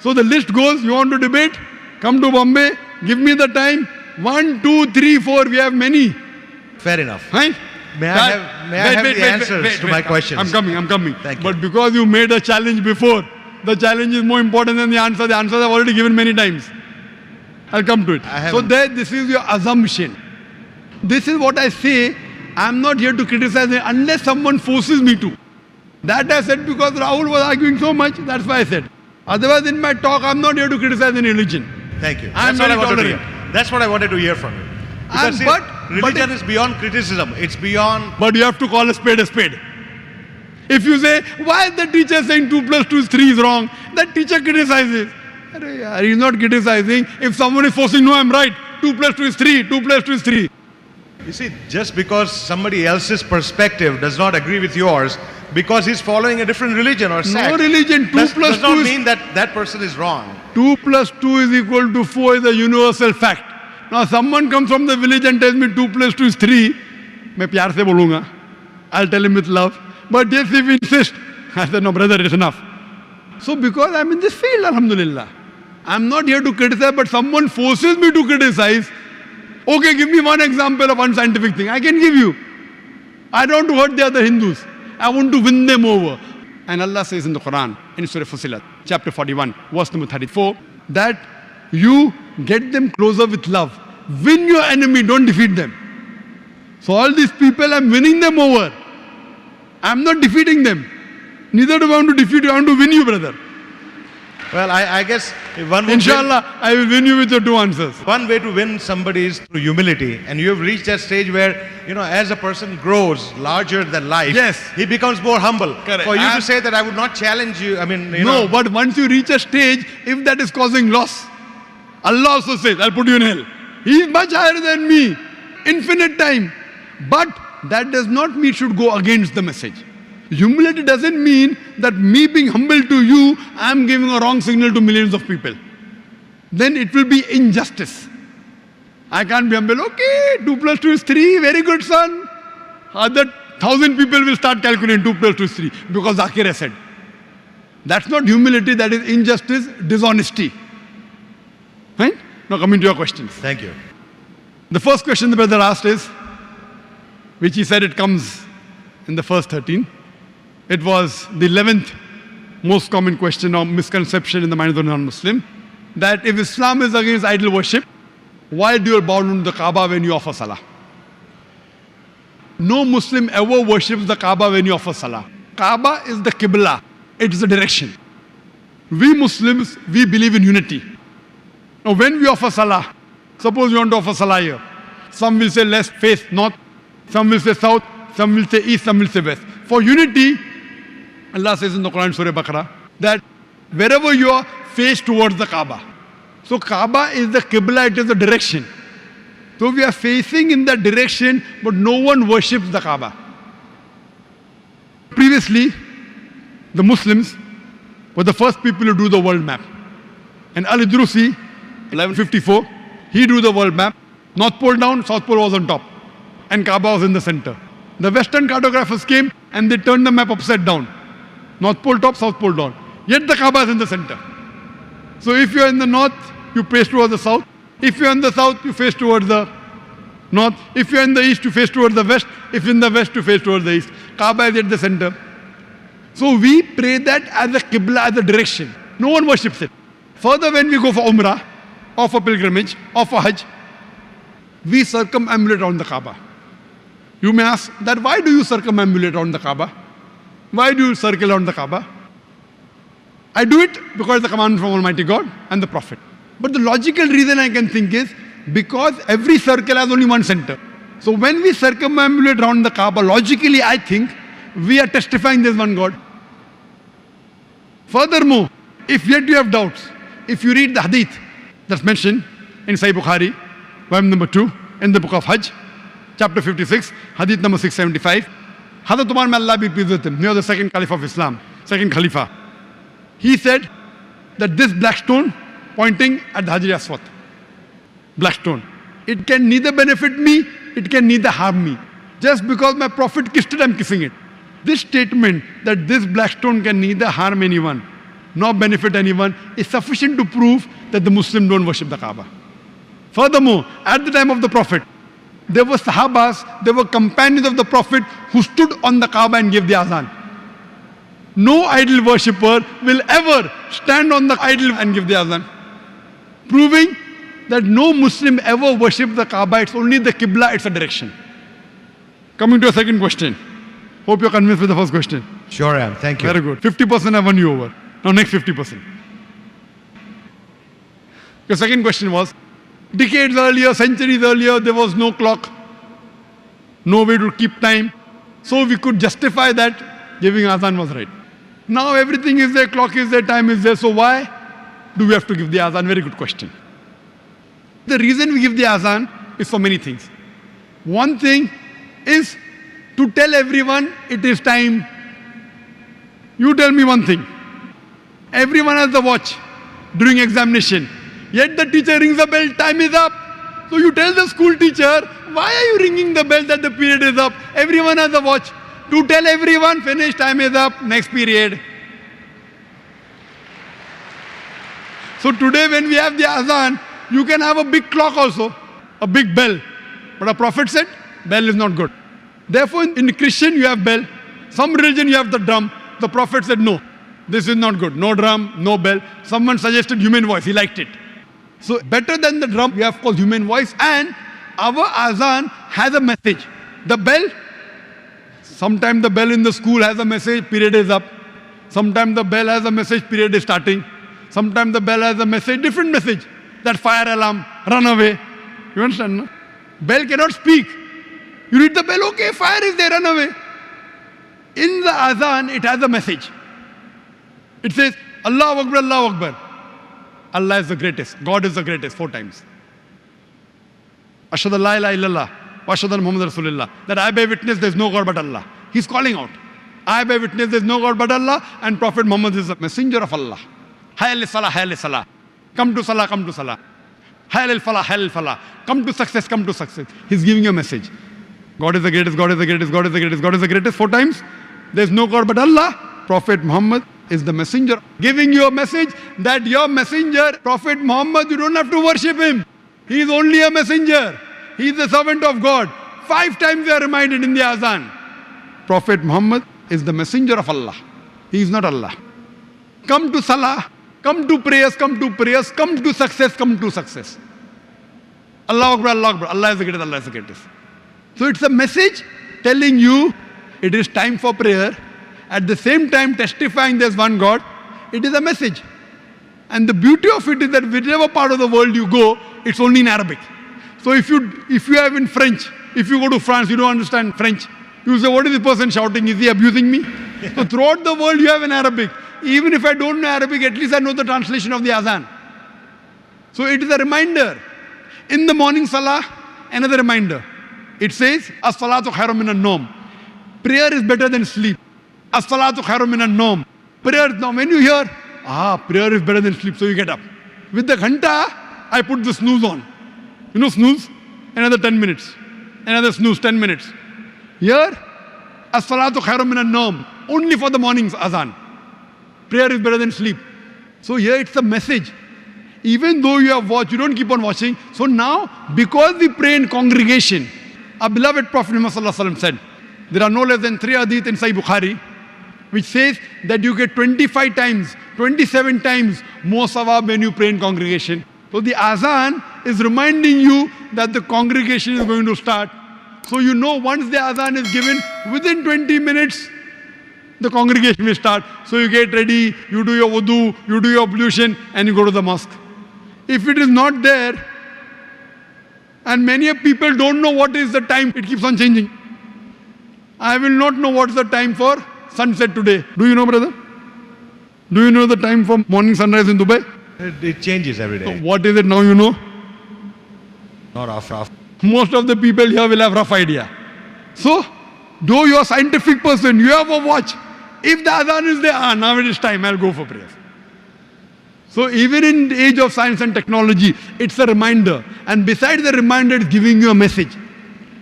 So the list goes, you want to debate? Come to Bombay. Give me the time. 1, 2, 3, 4. We have many. Fair enough. Right? May I have the answers to my questions? I'm coming. Thank you. But because you made a challenge before, the challenge is more important than the answer. The answers I've already given many times. I'll come to it. So this is your assumption. This is what I say. I'm not here to criticize it unless someone forces me to. That I said because Rahul was arguing so much. That's why I said. Otherwise, in my talk, I'm not here to criticize any religion. Thank you. I'm That's what I very wanted to tolerant. hear. That's what I wanted to hear from you. Because see, religion is beyond criticism. It's beyond... But you have to call a spade a spade. If you say, why is the teacher saying 2 plus 2 is 3 is wrong? That teacher criticizes. He's not criticizing. If someone is forcing, no, I'm right. 2 plus 2 is 3. 2 plus 2 is 3. You see, just because somebody else's perspective does not agree with yours, because he's following a different religion or sect, No religion. 2 plus 2 does not is... mean that that person is wrong. 2 plus 2 is equal to 4 is a universal fact. Now someone comes from the village and tells me 2 plus 2 is 3. मैं प्यार से बोलूँगा. I'll tell him with love. But yes, if he insists, I said, no brother, it's enough. So because I'm in this field, alhamdulillah, I'm not here to criticize, but someone forces me to criticize. Okay, give me one example of unscientific thing. I can give you. I don't want to hurt the other Hindus. I want to win them over. And Allah says in the Quran, in Surah Fussilat, chapter 41, verse number 34, that you get them closer with love. Win your enemy, don't defeat them. So all these people, I'm winning them over. I'm not defeating them. Neither do I want to defeat you, I want to win you, brother. Well, I guess one would Inshallah, I will win you with your 2 answers. One way to win somebody is through humility. And you have reached that stage where, you know, as a person grows larger than life, yes, he becomes more humble. Correct. For you to say that I would not challenge you, I mean, you No, know. but once you reach a stage, if that is causing loss, Allah also says, I'll put you in hell. He is much higher than me. Infinite time. But that does not mean it should go against the message. Humility doesn't mean that me being humble to you, I'm giving a wrong signal to millions of people. Then it will be injustice. I can't be humble. Okay, 2 plus 2 is 3. Very good, son. Other 1,000 people will start calculating 2 plus 2 is 3 because Zakir has said. That's not humility, that is injustice, dishonesty. Right? Now coming to your questions. Thank you. The first question the brother asked is, which he said it comes in the first 13. It was the 11th most common question or misconception in the mind of the non-Muslim, that if Islam is against idol worship, why do you bow down to the Kaaba when you offer salah? No Muslim ever worships the Kaaba when you offer salah. Kaaba is the Qibla. It is the direction. we Muslims, we believe in unity. Now when we offer salah, suppose you want to offer salah here. Some will say let's face north, some will say south, some will say east, some will say west. For unity, Allah says in the Quran, Surah Baqarah, that wherever you are, face towards the Kaaba. So Kaaba is the Qibla, it is the direction. So we are facing in that direction, but no one worships the Kaaba. Previously, the Muslims were the first people to do the world map. And Al-Idrusi, 1154, he drew the world map. North Pole down, South Pole was on top. And Kaaba was in the center. The Western cartographers came and they turned the map upside down. North Pole top, South Pole down. Yet the Kaaba is in the center. So if you are in the north, you face towards the south. If you are in the south, you face towards the north. If you are in the east, you face towards the west. If in the west, you face towards the east. Kaaba is at the center. So we pray that as a Qibla, as a direction. No one worships it. Further, when we go for Umrah, or for pilgrimage, or for Hajj, we circumambulate around the Kaaba. You may ask that why do you circumambulate around the Kaaba? Why do you circle around the Kaaba? I do it because it's the command from Almighty God and the Prophet. But the logical reason I can think is because every circle has only one center. So when we circumambulate around the Kaaba, logically I think we are testifying there's one God. Furthermore, if yet you have doubts, if you read the hadith that's mentioned in Sahih Bukhari, volume number 2, in the book of Hajj, chapter 56, hadith number 675, Hazrat Umar, may Allah be pleased with him, he was the second Caliph of Islam, second Khalifa. He said that this black stone pointing at the Hajar Aswad, black stone, it can neither benefit me, it can neither harm me. Just because my Prophet kissed it, I'm kissing it. This statement that this black stone can neither harm anyone nor benefit anyone is sufficient to prove that the Muslims don't worship the Kaaba. Furthermore, at the time of the Prophet, there were Sahabas, there were companions of the Prophet who stood on the Kaaba and gave the azan. No idol worshipper will ever stand on the idol and give the azan. Proving that no Muslim ever worships the Kaaba, it's only the Qibla, it's a direction. Coming to a second question. Hope you're convinced with the first question. Sure I am, thank you. Very good. 50% I won you over. Now next 50%. Your second question was, decades earlier, centuries earlier, there was no clock, no way to keep time. So we could justify that giving azan was right. Now everything is there, clock is there, time is there. So why do we have to give the azan? Very good question. The reason we give the azan is for many things. One thing is to tell everyone it is time. You tell me one thing. Everyone has the watch during examination. Yet the teacher rings the bell, time is up. So you tell the school teacher, why are you ringing the bell that the period is up? Everyone has a watch. To tell everyone, finish, time is up, next period. So today when we have the azan, you can have a big clock also, a big bell. But a Prophet said, bell is not good. Therefore in Christian you have bell. Some religion you have the drum. The Prophet said, no, this is not good. No drum, no bell. Someone suggested human voice, he liked it. So better than the drum, we have called human voice, and our azan has a message. The bell, sometimes the bell in the school has a message, period is up. Sometimes the bell has a message, period is starting. Sometimes the bell has a message, different message. That fire alarm, run away. You understand, no? Bell cannot speak. You read the bell, okay, fire is there, run away. In the azan, it has a message. It says, Allahu Akbar, Allahu Akbar. Allah is the greatest. God is the greatest, 4 times. Ashhadu an la ilaha illallah wa ashhadu anna Muhammadan Rasulullah. That I bear witness there is no God but Allah. He's calling out. I bear witness there is no God but Allah, and Prophet Muhammad is the messenger of Allah. Hayya salah, hayya salah. Come to salah, come to salah. Hayya falah, hayya falah. Come to success, come to success. He's giving you a message. God is the greatest, God is the greatest, God is the greatest, God is the greatest, 4 times. There is no God but Allah. Prophet Muhammad is the messenger, giving you a message that your messenger, Prophet Muhammad, you don't have to worship him. He is only a messenger. He is the servant of God. 5 times we are reminded in the azan. Prophet Muhammad is the messenger of Allah. He is not Allah. Come to salah, come to prayers, come to prayers, come to success, come to success. Allahu Akbar, Allahu Akbar. Allah is the greatest, Allah is the greatest. So it's a message telling you it is time for prayer. At the same time testifying there's one God. It is a message. And the beauty of it is that whichever part of the world you go, it's only in Arabic. So if you have in French, if you go to France, you don't understand French. You say, what is this person shouting? Is he abusing me? So throughout the world you have in Arabic. Even if I don't know Arabic, at least I know the translation of the azan. So it is a reminder. In the morning salah, another reminder. It says, As-salatu khairun minan nom. Prayer is better than sleep. As-salatu khairun minan nom. Prayer, now when you hear, prayer is better than sleep, so you get up. With the ghanta, I put the snooze on. You know snooze? Another 10 minutes. Another snooze, 10 minutes. Here, As-salatu khairun minan nom. Only for the morning's azan. Prayer is better than sleep. So here it's a message. Even though you have watched, you don't keep on watching. So now, because we pray in congregation, our beloved Prophet Muhammad said, there are no less than 3 hadith in Sahih Bukhari, which says that you get 25 times, 27 times more sawab when you pray in congregation. So the azan is reminding you that the congregation is going to start. So you know once the azan is given, within 20 minutes, the congregation will start. So you get ready, you do your wudu, you do your ablution, and you go to the mosque. If it is not there, and many people don't know what is the time, it keeps on changing. I will not know what's the time for sunset today. Do you know, brother? Do you know the time for morning sunrise in Dubai? It changes every day. So what is it now, you know? Not rough. Most of the people here will have rough idea. So, though you are a scientific person, you have a watch. If the adhan is there, now it is time, I'll go for prayers. So even in the age of science and technology, it's a reminder. And besides the reminder, it's giving you a message.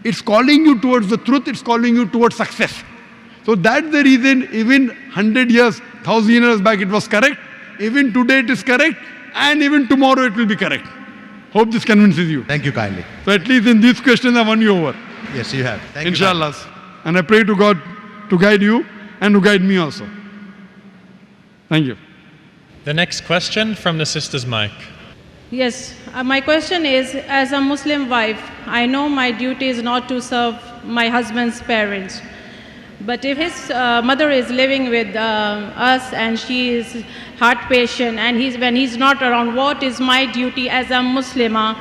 It's calling you towards the truth, it's calling you towards success. So that's the reason, even 100 years, 1,000 years back, it was correct. Even today it is correct. And even tomorrow it will be correct. Hope this convinces you. Thank you kindly. So at least in these questions I won you over. Yes, you have. Thank Inshallah. you. And I pray to God to guide you and to guide me also. Thank you. The next question from the sister's mic. Yes, my question is, as a Muslim wife, I know my duty is not to serve my husband's parents. But if his mother is living with us and she is heart patient and when he's not around, what is my duty as a Muslimah?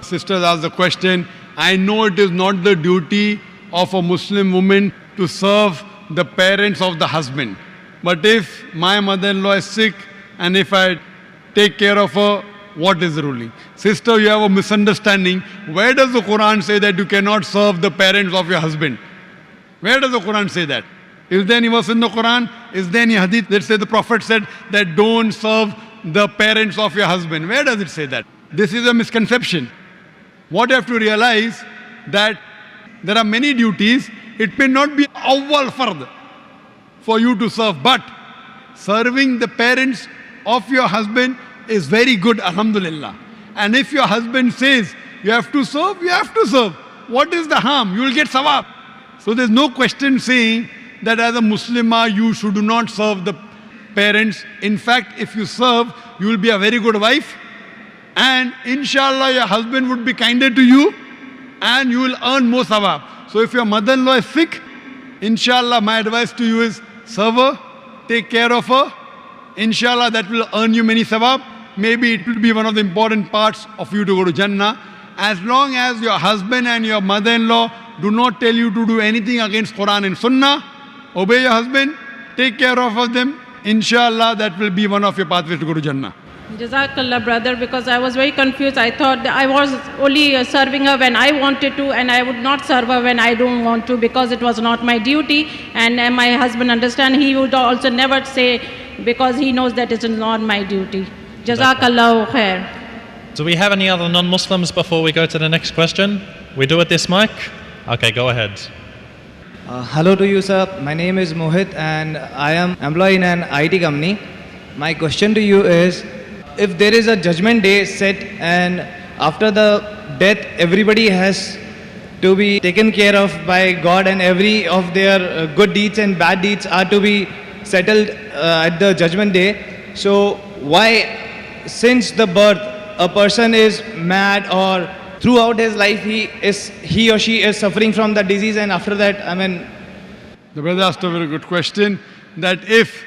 Sisters asked the question, I know it is not the duty of a Muslim woman to serve the parents of the husband. But if my mother-in-law is sick and if I take care of her, what is the ruling? Sister, you have a misunderstanding. Where does the Quran say that you cannot serve the parents of your husband? Where does the Quran say that? Is there any verse in the Quran? Is there any hadith that says the Prophet said that don't serve the parents of your husband? Where does it say that? This is a misconception. What you have to realize that there are many duties. It may not be awwal fard for you to serve, but serving the parents of your husband is very good, alhamdulillah. And if your husband says you have to serve, you have to serve. What is the harm? You will get sawab. So there's no question saying that as a Muslimah you should not serve the parents. In fact, if you serve, you will be a very good wife. And inshallah your husband would be kinder to you and you will earn more sawab. So if your mother-in-law is sick, inshallah my advice to you is serve her, take care of her. Inshallah that will earn you many sawab. Maybe it will be one of the important parts of you to go to Jannah. As long as your husband and your mother-in-law do not tell you to do anything against Quran and Sunnah, obey your husband, take care of them. Inshallah that will be one of your pathways to go to Jannah. Jazakallah, brother, because I was very confused. I thought that I was only serving her when I wanted to, and I would not serve her when I don't want to, because it was not my duty. And my husband understand, he would also never say, because he knows that it is not my duty. Jazakallah khair. Do we have any other non-Muslims before we go to the next question? We do at this mic? Okay, go ahead. Hello to you, sir. My name is Mohit and I am employed in an IT company. My question to you is, if there is a judgment day set and after the death everybody has to be taken care of by God and every of their good deeds and bad deeds are to be settled at the judgment day, so why, since the birth, a person is mad or throughout his life he or she is suffering from the disease, and after that, The brother asked a very good question, that if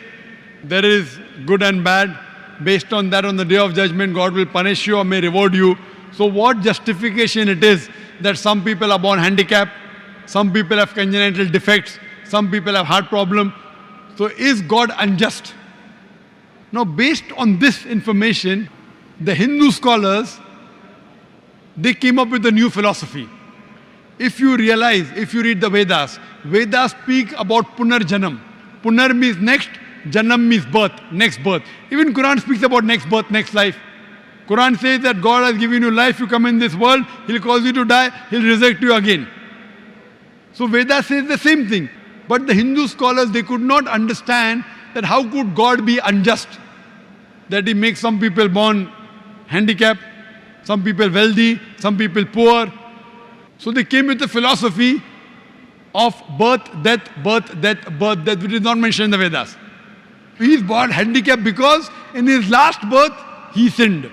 there is good and bad, based on that on the day of judgment God will punish you or may reward you. So what justification it is that some people are born handicapped, some people have congenital defects, some people have heart problem. So is God unjust? Now based on this information, the Hindu scholars, they came up with a new philosophy. If you realize, if you read the Vedas, Vedas speak about Punarjanam. Punar means next, Janam means birth, next birth. Even Quran speaks about next birth, next life. Quran says that God has given you life, you come in this world, He'll cause you to die, He'll resurrect you again. So Vedas says the same thing. But the Hindu scholars, they could not understand that how could God be unjust? That He makes some people born handicapped, some people wealthy, some people poor. So they came with the philosophy of birth, death, birth, death, birth, death, which is not mentioned in the Vedas. He is born handicapped because in his last birth, he sinned.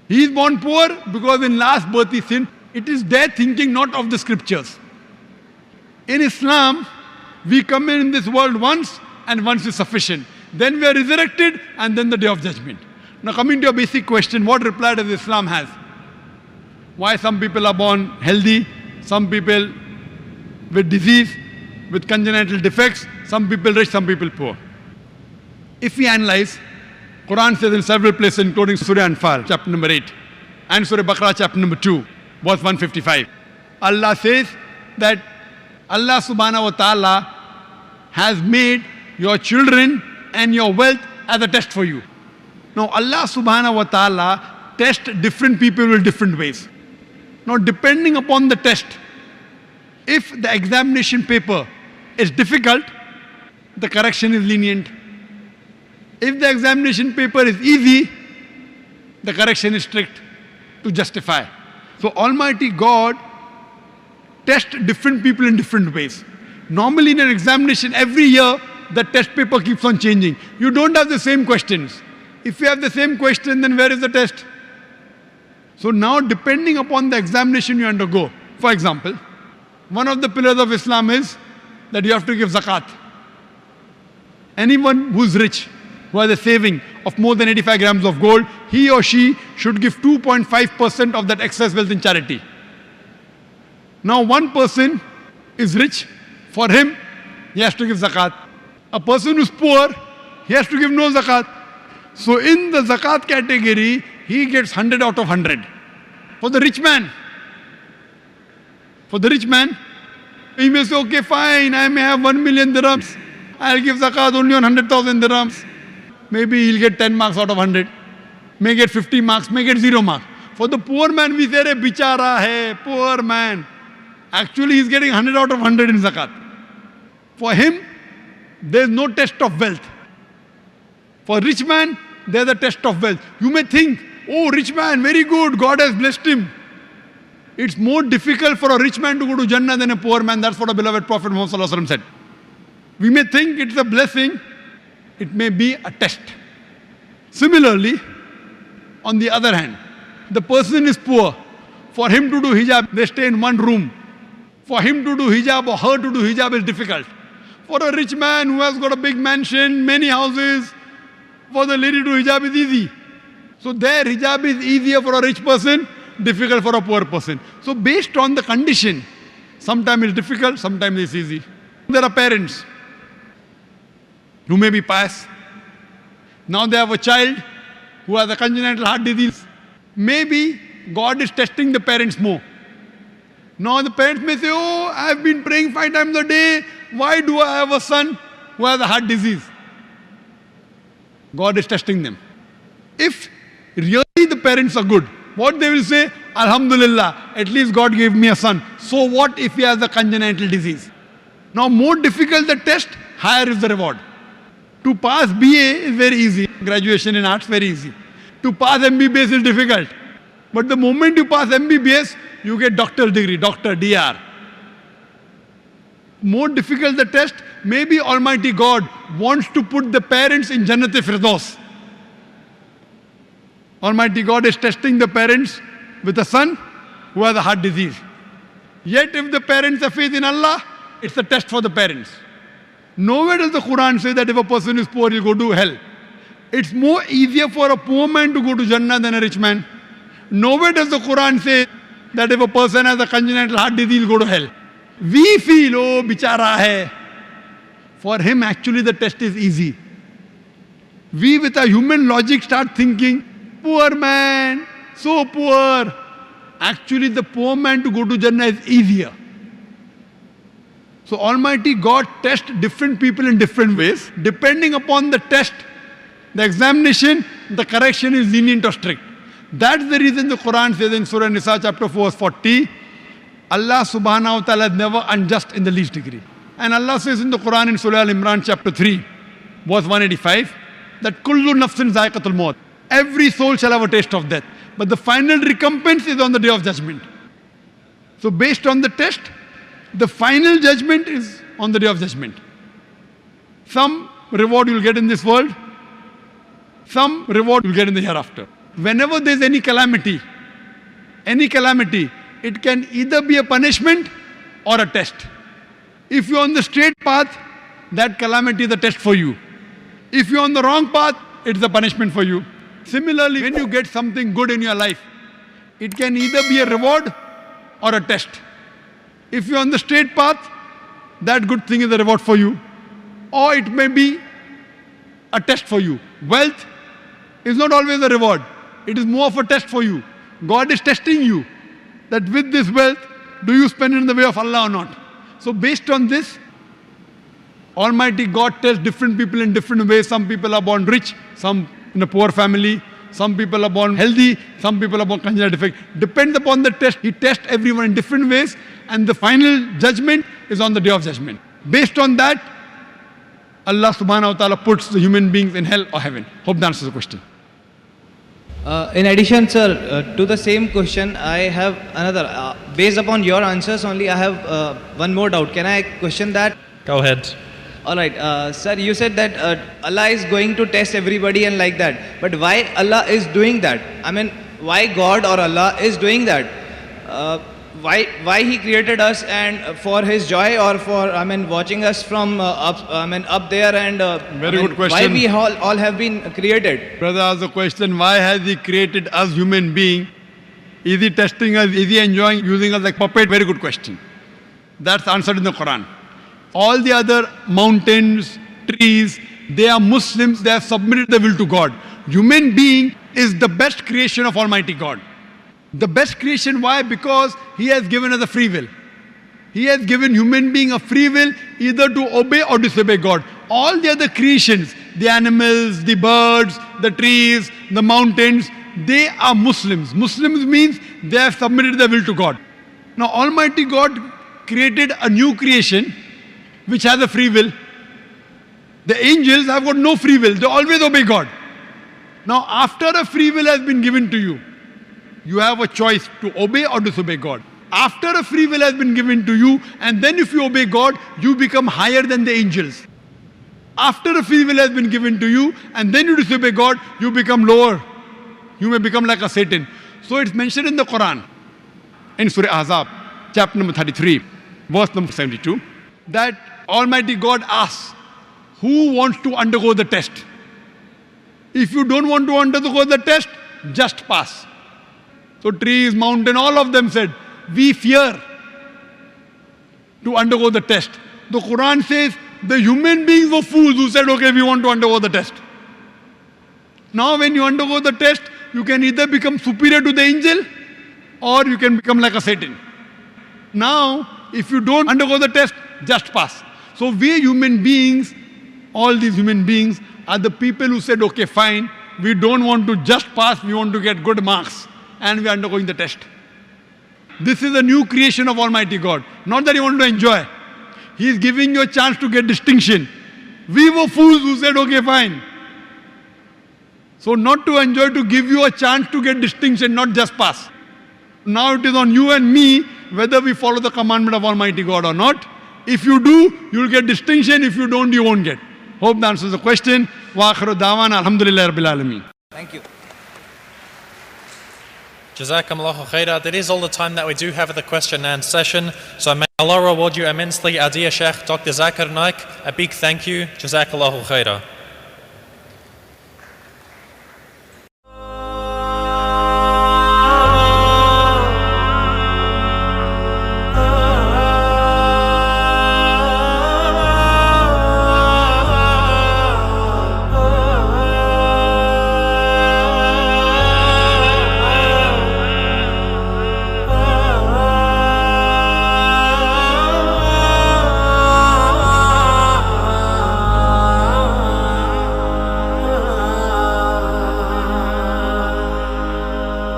He is born poor because in last birth he sinned. It is their thinking, not of the scriptures. In Islam, we come in this world once and once is sufficient. Then we are resurrected and then the day of judgment. Now coming to your basic question, what reply does Islam has? Why some people are born healthy, some people with disease, with congenital defects, some people rich, some people poor. If we analyze, Quran says in several places, including Surah Anfal, chapter number 8, and Surah Baqarah, chapter number 2, verse 155. Allah says that Allah subhanahu wa ta'ala has made your children and your wealth as a test for you. Now Allah subhanahu wa ta'ala tests different people in different ways. Now depending upon the test, if the examination paper is difficult, the correction is lenient. If the examination paper is easy, the correction is strict to justify. So Almighty God tests different people in different ways. Normally in an examination, every year, the test paper keeps on changing. You don't have the same questions. If you have the same question, then where is the test? So now depending upon the examination you undergo, for example, one of the pillars of Islam is that you have to give zakat. Anyone who's rich, who has a saving of more than 85 grams of gold, he or she should give 2.5% of that excess wealth in charity. Now one person is rich, for him, he has to give zakat. A person who's poor, he has to give no zakat. So in the zakat category, he gets 100 out of 100. For the rich man, he may say, okay, fine, I may have 1 million dirhams. I'll give zakat only on 100,000 dirhams. Maybe he'll get 10 marks out of 100. May get 50 marks, may get 0 marks. For the poor man, we say, bichara hai, poor man. Actually, he's getting 100 out of 100 in zakat. For him, there's no test of wealth. For rich man, there's a test of wealth. You may think, oh, rich man, very good, God has blessed him. It's more difficult for a rich man to go to Jannah than a poor man. That's what our beloved Prophet Muhammad said. We may think it's a blessing, it may be a test. Similarly, on the other hand, the person is poor. For him to do hijab, they stay in one room. For him to do hijab or her to do hijab is difficult. For a rich man who has got a big mansion, many houses, for the lady to do hijab is easy. So their hijab is easier for a rich person, difficult for a poor person. So based on the condition, sometimes it's difficult, sometimes it's easy. There are parents who may be pious. Now they have a child who has a congenital heart disease. Maybe God is testing the parents more. Now the parents may say, oh, I've been praying 5 times a day. Why do I have a son who has a heart disease? God is testing them. If really the parents are good, what they will say, Alhamdulillah, at least God gave me a son. So what if he has a congenital disease? Now more difficult the test, higher is the reward. To pass BA is very easy. Graduation in arts, very easy. To pass MBBS is difficult. But the moment you pass MBBS, you get doctor's degree, doctor, DR. More difficult the test, maybe Almighty God wants to put the parents in Jannat-e Firdaus. Almighty God is testing the parents with a son who has a heart disease. Yet if the parents have faith in Allah, it's a test for the parents. Nowhere does the Quran say that if a person is poor, he'll go to hell. It's more easier for a poor man to go to Jannah than a rich man. Nowhere does the Quran say that if a person has a congenital heart disease, he'll go to hell. We feel, oh, bichara hai. For him, actually, the test is easy. We, with our human logic, start thinking, poor man, so poor. Actually, the poor man to go to Jannah is easier. So Almighty God tests different people in different ways. Depending upon the test, the examination, the correction is lenient or strict. That's the reason the Quran says in Surah Nisa chapter 4 verse 40, Allah subhanahu wa ta'ala is never unjust in the least degree. And Allah says in the Quran in Surah Al-Imran chapter 3 verse 185 that kullu nafsin zaiqatul maut. Every soul shall have a taste of death. But the final recompense is on the day of judgment. So based on the test, the final judgment is on the day of judgment. Some reward you will get in this world, some reward you will get in the hereafter. Whenever there is any calamity, it can either be a punishment or a test. If you are on the straight path, that calamity is a test for you. If you are on the wrong path, it is a punishment for you. Similarly, when you get something good in your life, it can either be a reward or a test. If you are on the straight path, that good thing is a reward for you. Or it may be a test for you. Wealth is not always a reward. It is more of a test for you. God is testing you that with this wealth, do you spend it in the way of Allah or not? So based on this, Almighty God tests different people in different ways. Some people are born rich, some in a poor family, some people are born healthy, some people are born congenital defect. Depends upon the test. He tests everyone in different ways, and the final judgment is on the day of judgment. Based on that, Allah subhanahu wa ta'ala puts the human beings in hell or heaven. Hope that answers the question. In addition, sir, to the same question, I have another. Based upon your answers only, I have one more doubt. Can I question that? Go ahead. All right, sir, you said that Allah is going to test everybody and like that. But why Allah is doing that? I mean, why God or Allah is doing that? Why He created us and for His joy or for watching us from up there and very good question. Why we all have been created? Brother asked the question, why has He created us human being? Is He testing us? Is He enjoying using us like puppet? Very good question. That's answered in the Quran. All the other mountains, trees, they are Muslims, they have submitted their will to God. Human being is the best creation of Almighty God. The best creation, why? Because He has given us a free will. He has given human being a free will either to obey or disobey God. All the other creations, the animals, the birds, the trees, the mountains, they are Muslims. Muslims means they have submitted their will to God. Now Almighty God created a new creation which has a free will. The angels have got no free will. They always obey God. Now after a free will has been given to you, you have a choice to obey or disobey God. After a free will has been given to you, and then if you obey God, you become higher than the angels. After a free will has been given to you, and then you disobey God, you become lower. You may become like a Satan. So it's mentioned in the Quran, in Surah Ahzab, chapter number 33, verse number 72, that Almighty God asks, who wants to undergo the test? If you don't want to undergo the test, just pass. So trees, mountain, all of them said, we fear to undergo the test. The Quran says, the human beings were fools who said, okay, we want to undergo the test. Now when you undergo the test, you can either become superior to the angel or you can become like a Satan. Now, if you don't undergo the test, just pass. So we human beings, all these human beings are the people who said, okay, fine, we don't want to just pass, we want to get good marks, and we are undergoing the test. This is a new creation of Almighty God. Not that you want to enjoy. He is giving you a chance to get distinction. We were fools who said, okay, fine. So not to enjoy, to give you a chance to get distinction, not just pass. Now it is on you and me whether we follow the commandment of Almighty God or not. If you do, you will get distinction. If you don't, you won't get. Hope that answers the question. Wa akhiru da'wana alhamdulillah rabbil alameen. Thank you. Jazakumullahu khaira. That is all the time that we do have at the question and answer session. So may Allah reward you immensely, our dear Sheikh Dr. Zakir Naik. A big thank you. Jazakallahu khaira.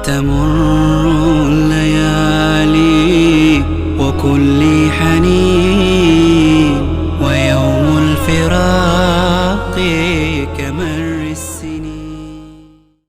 تمر الليالي وكلي حنين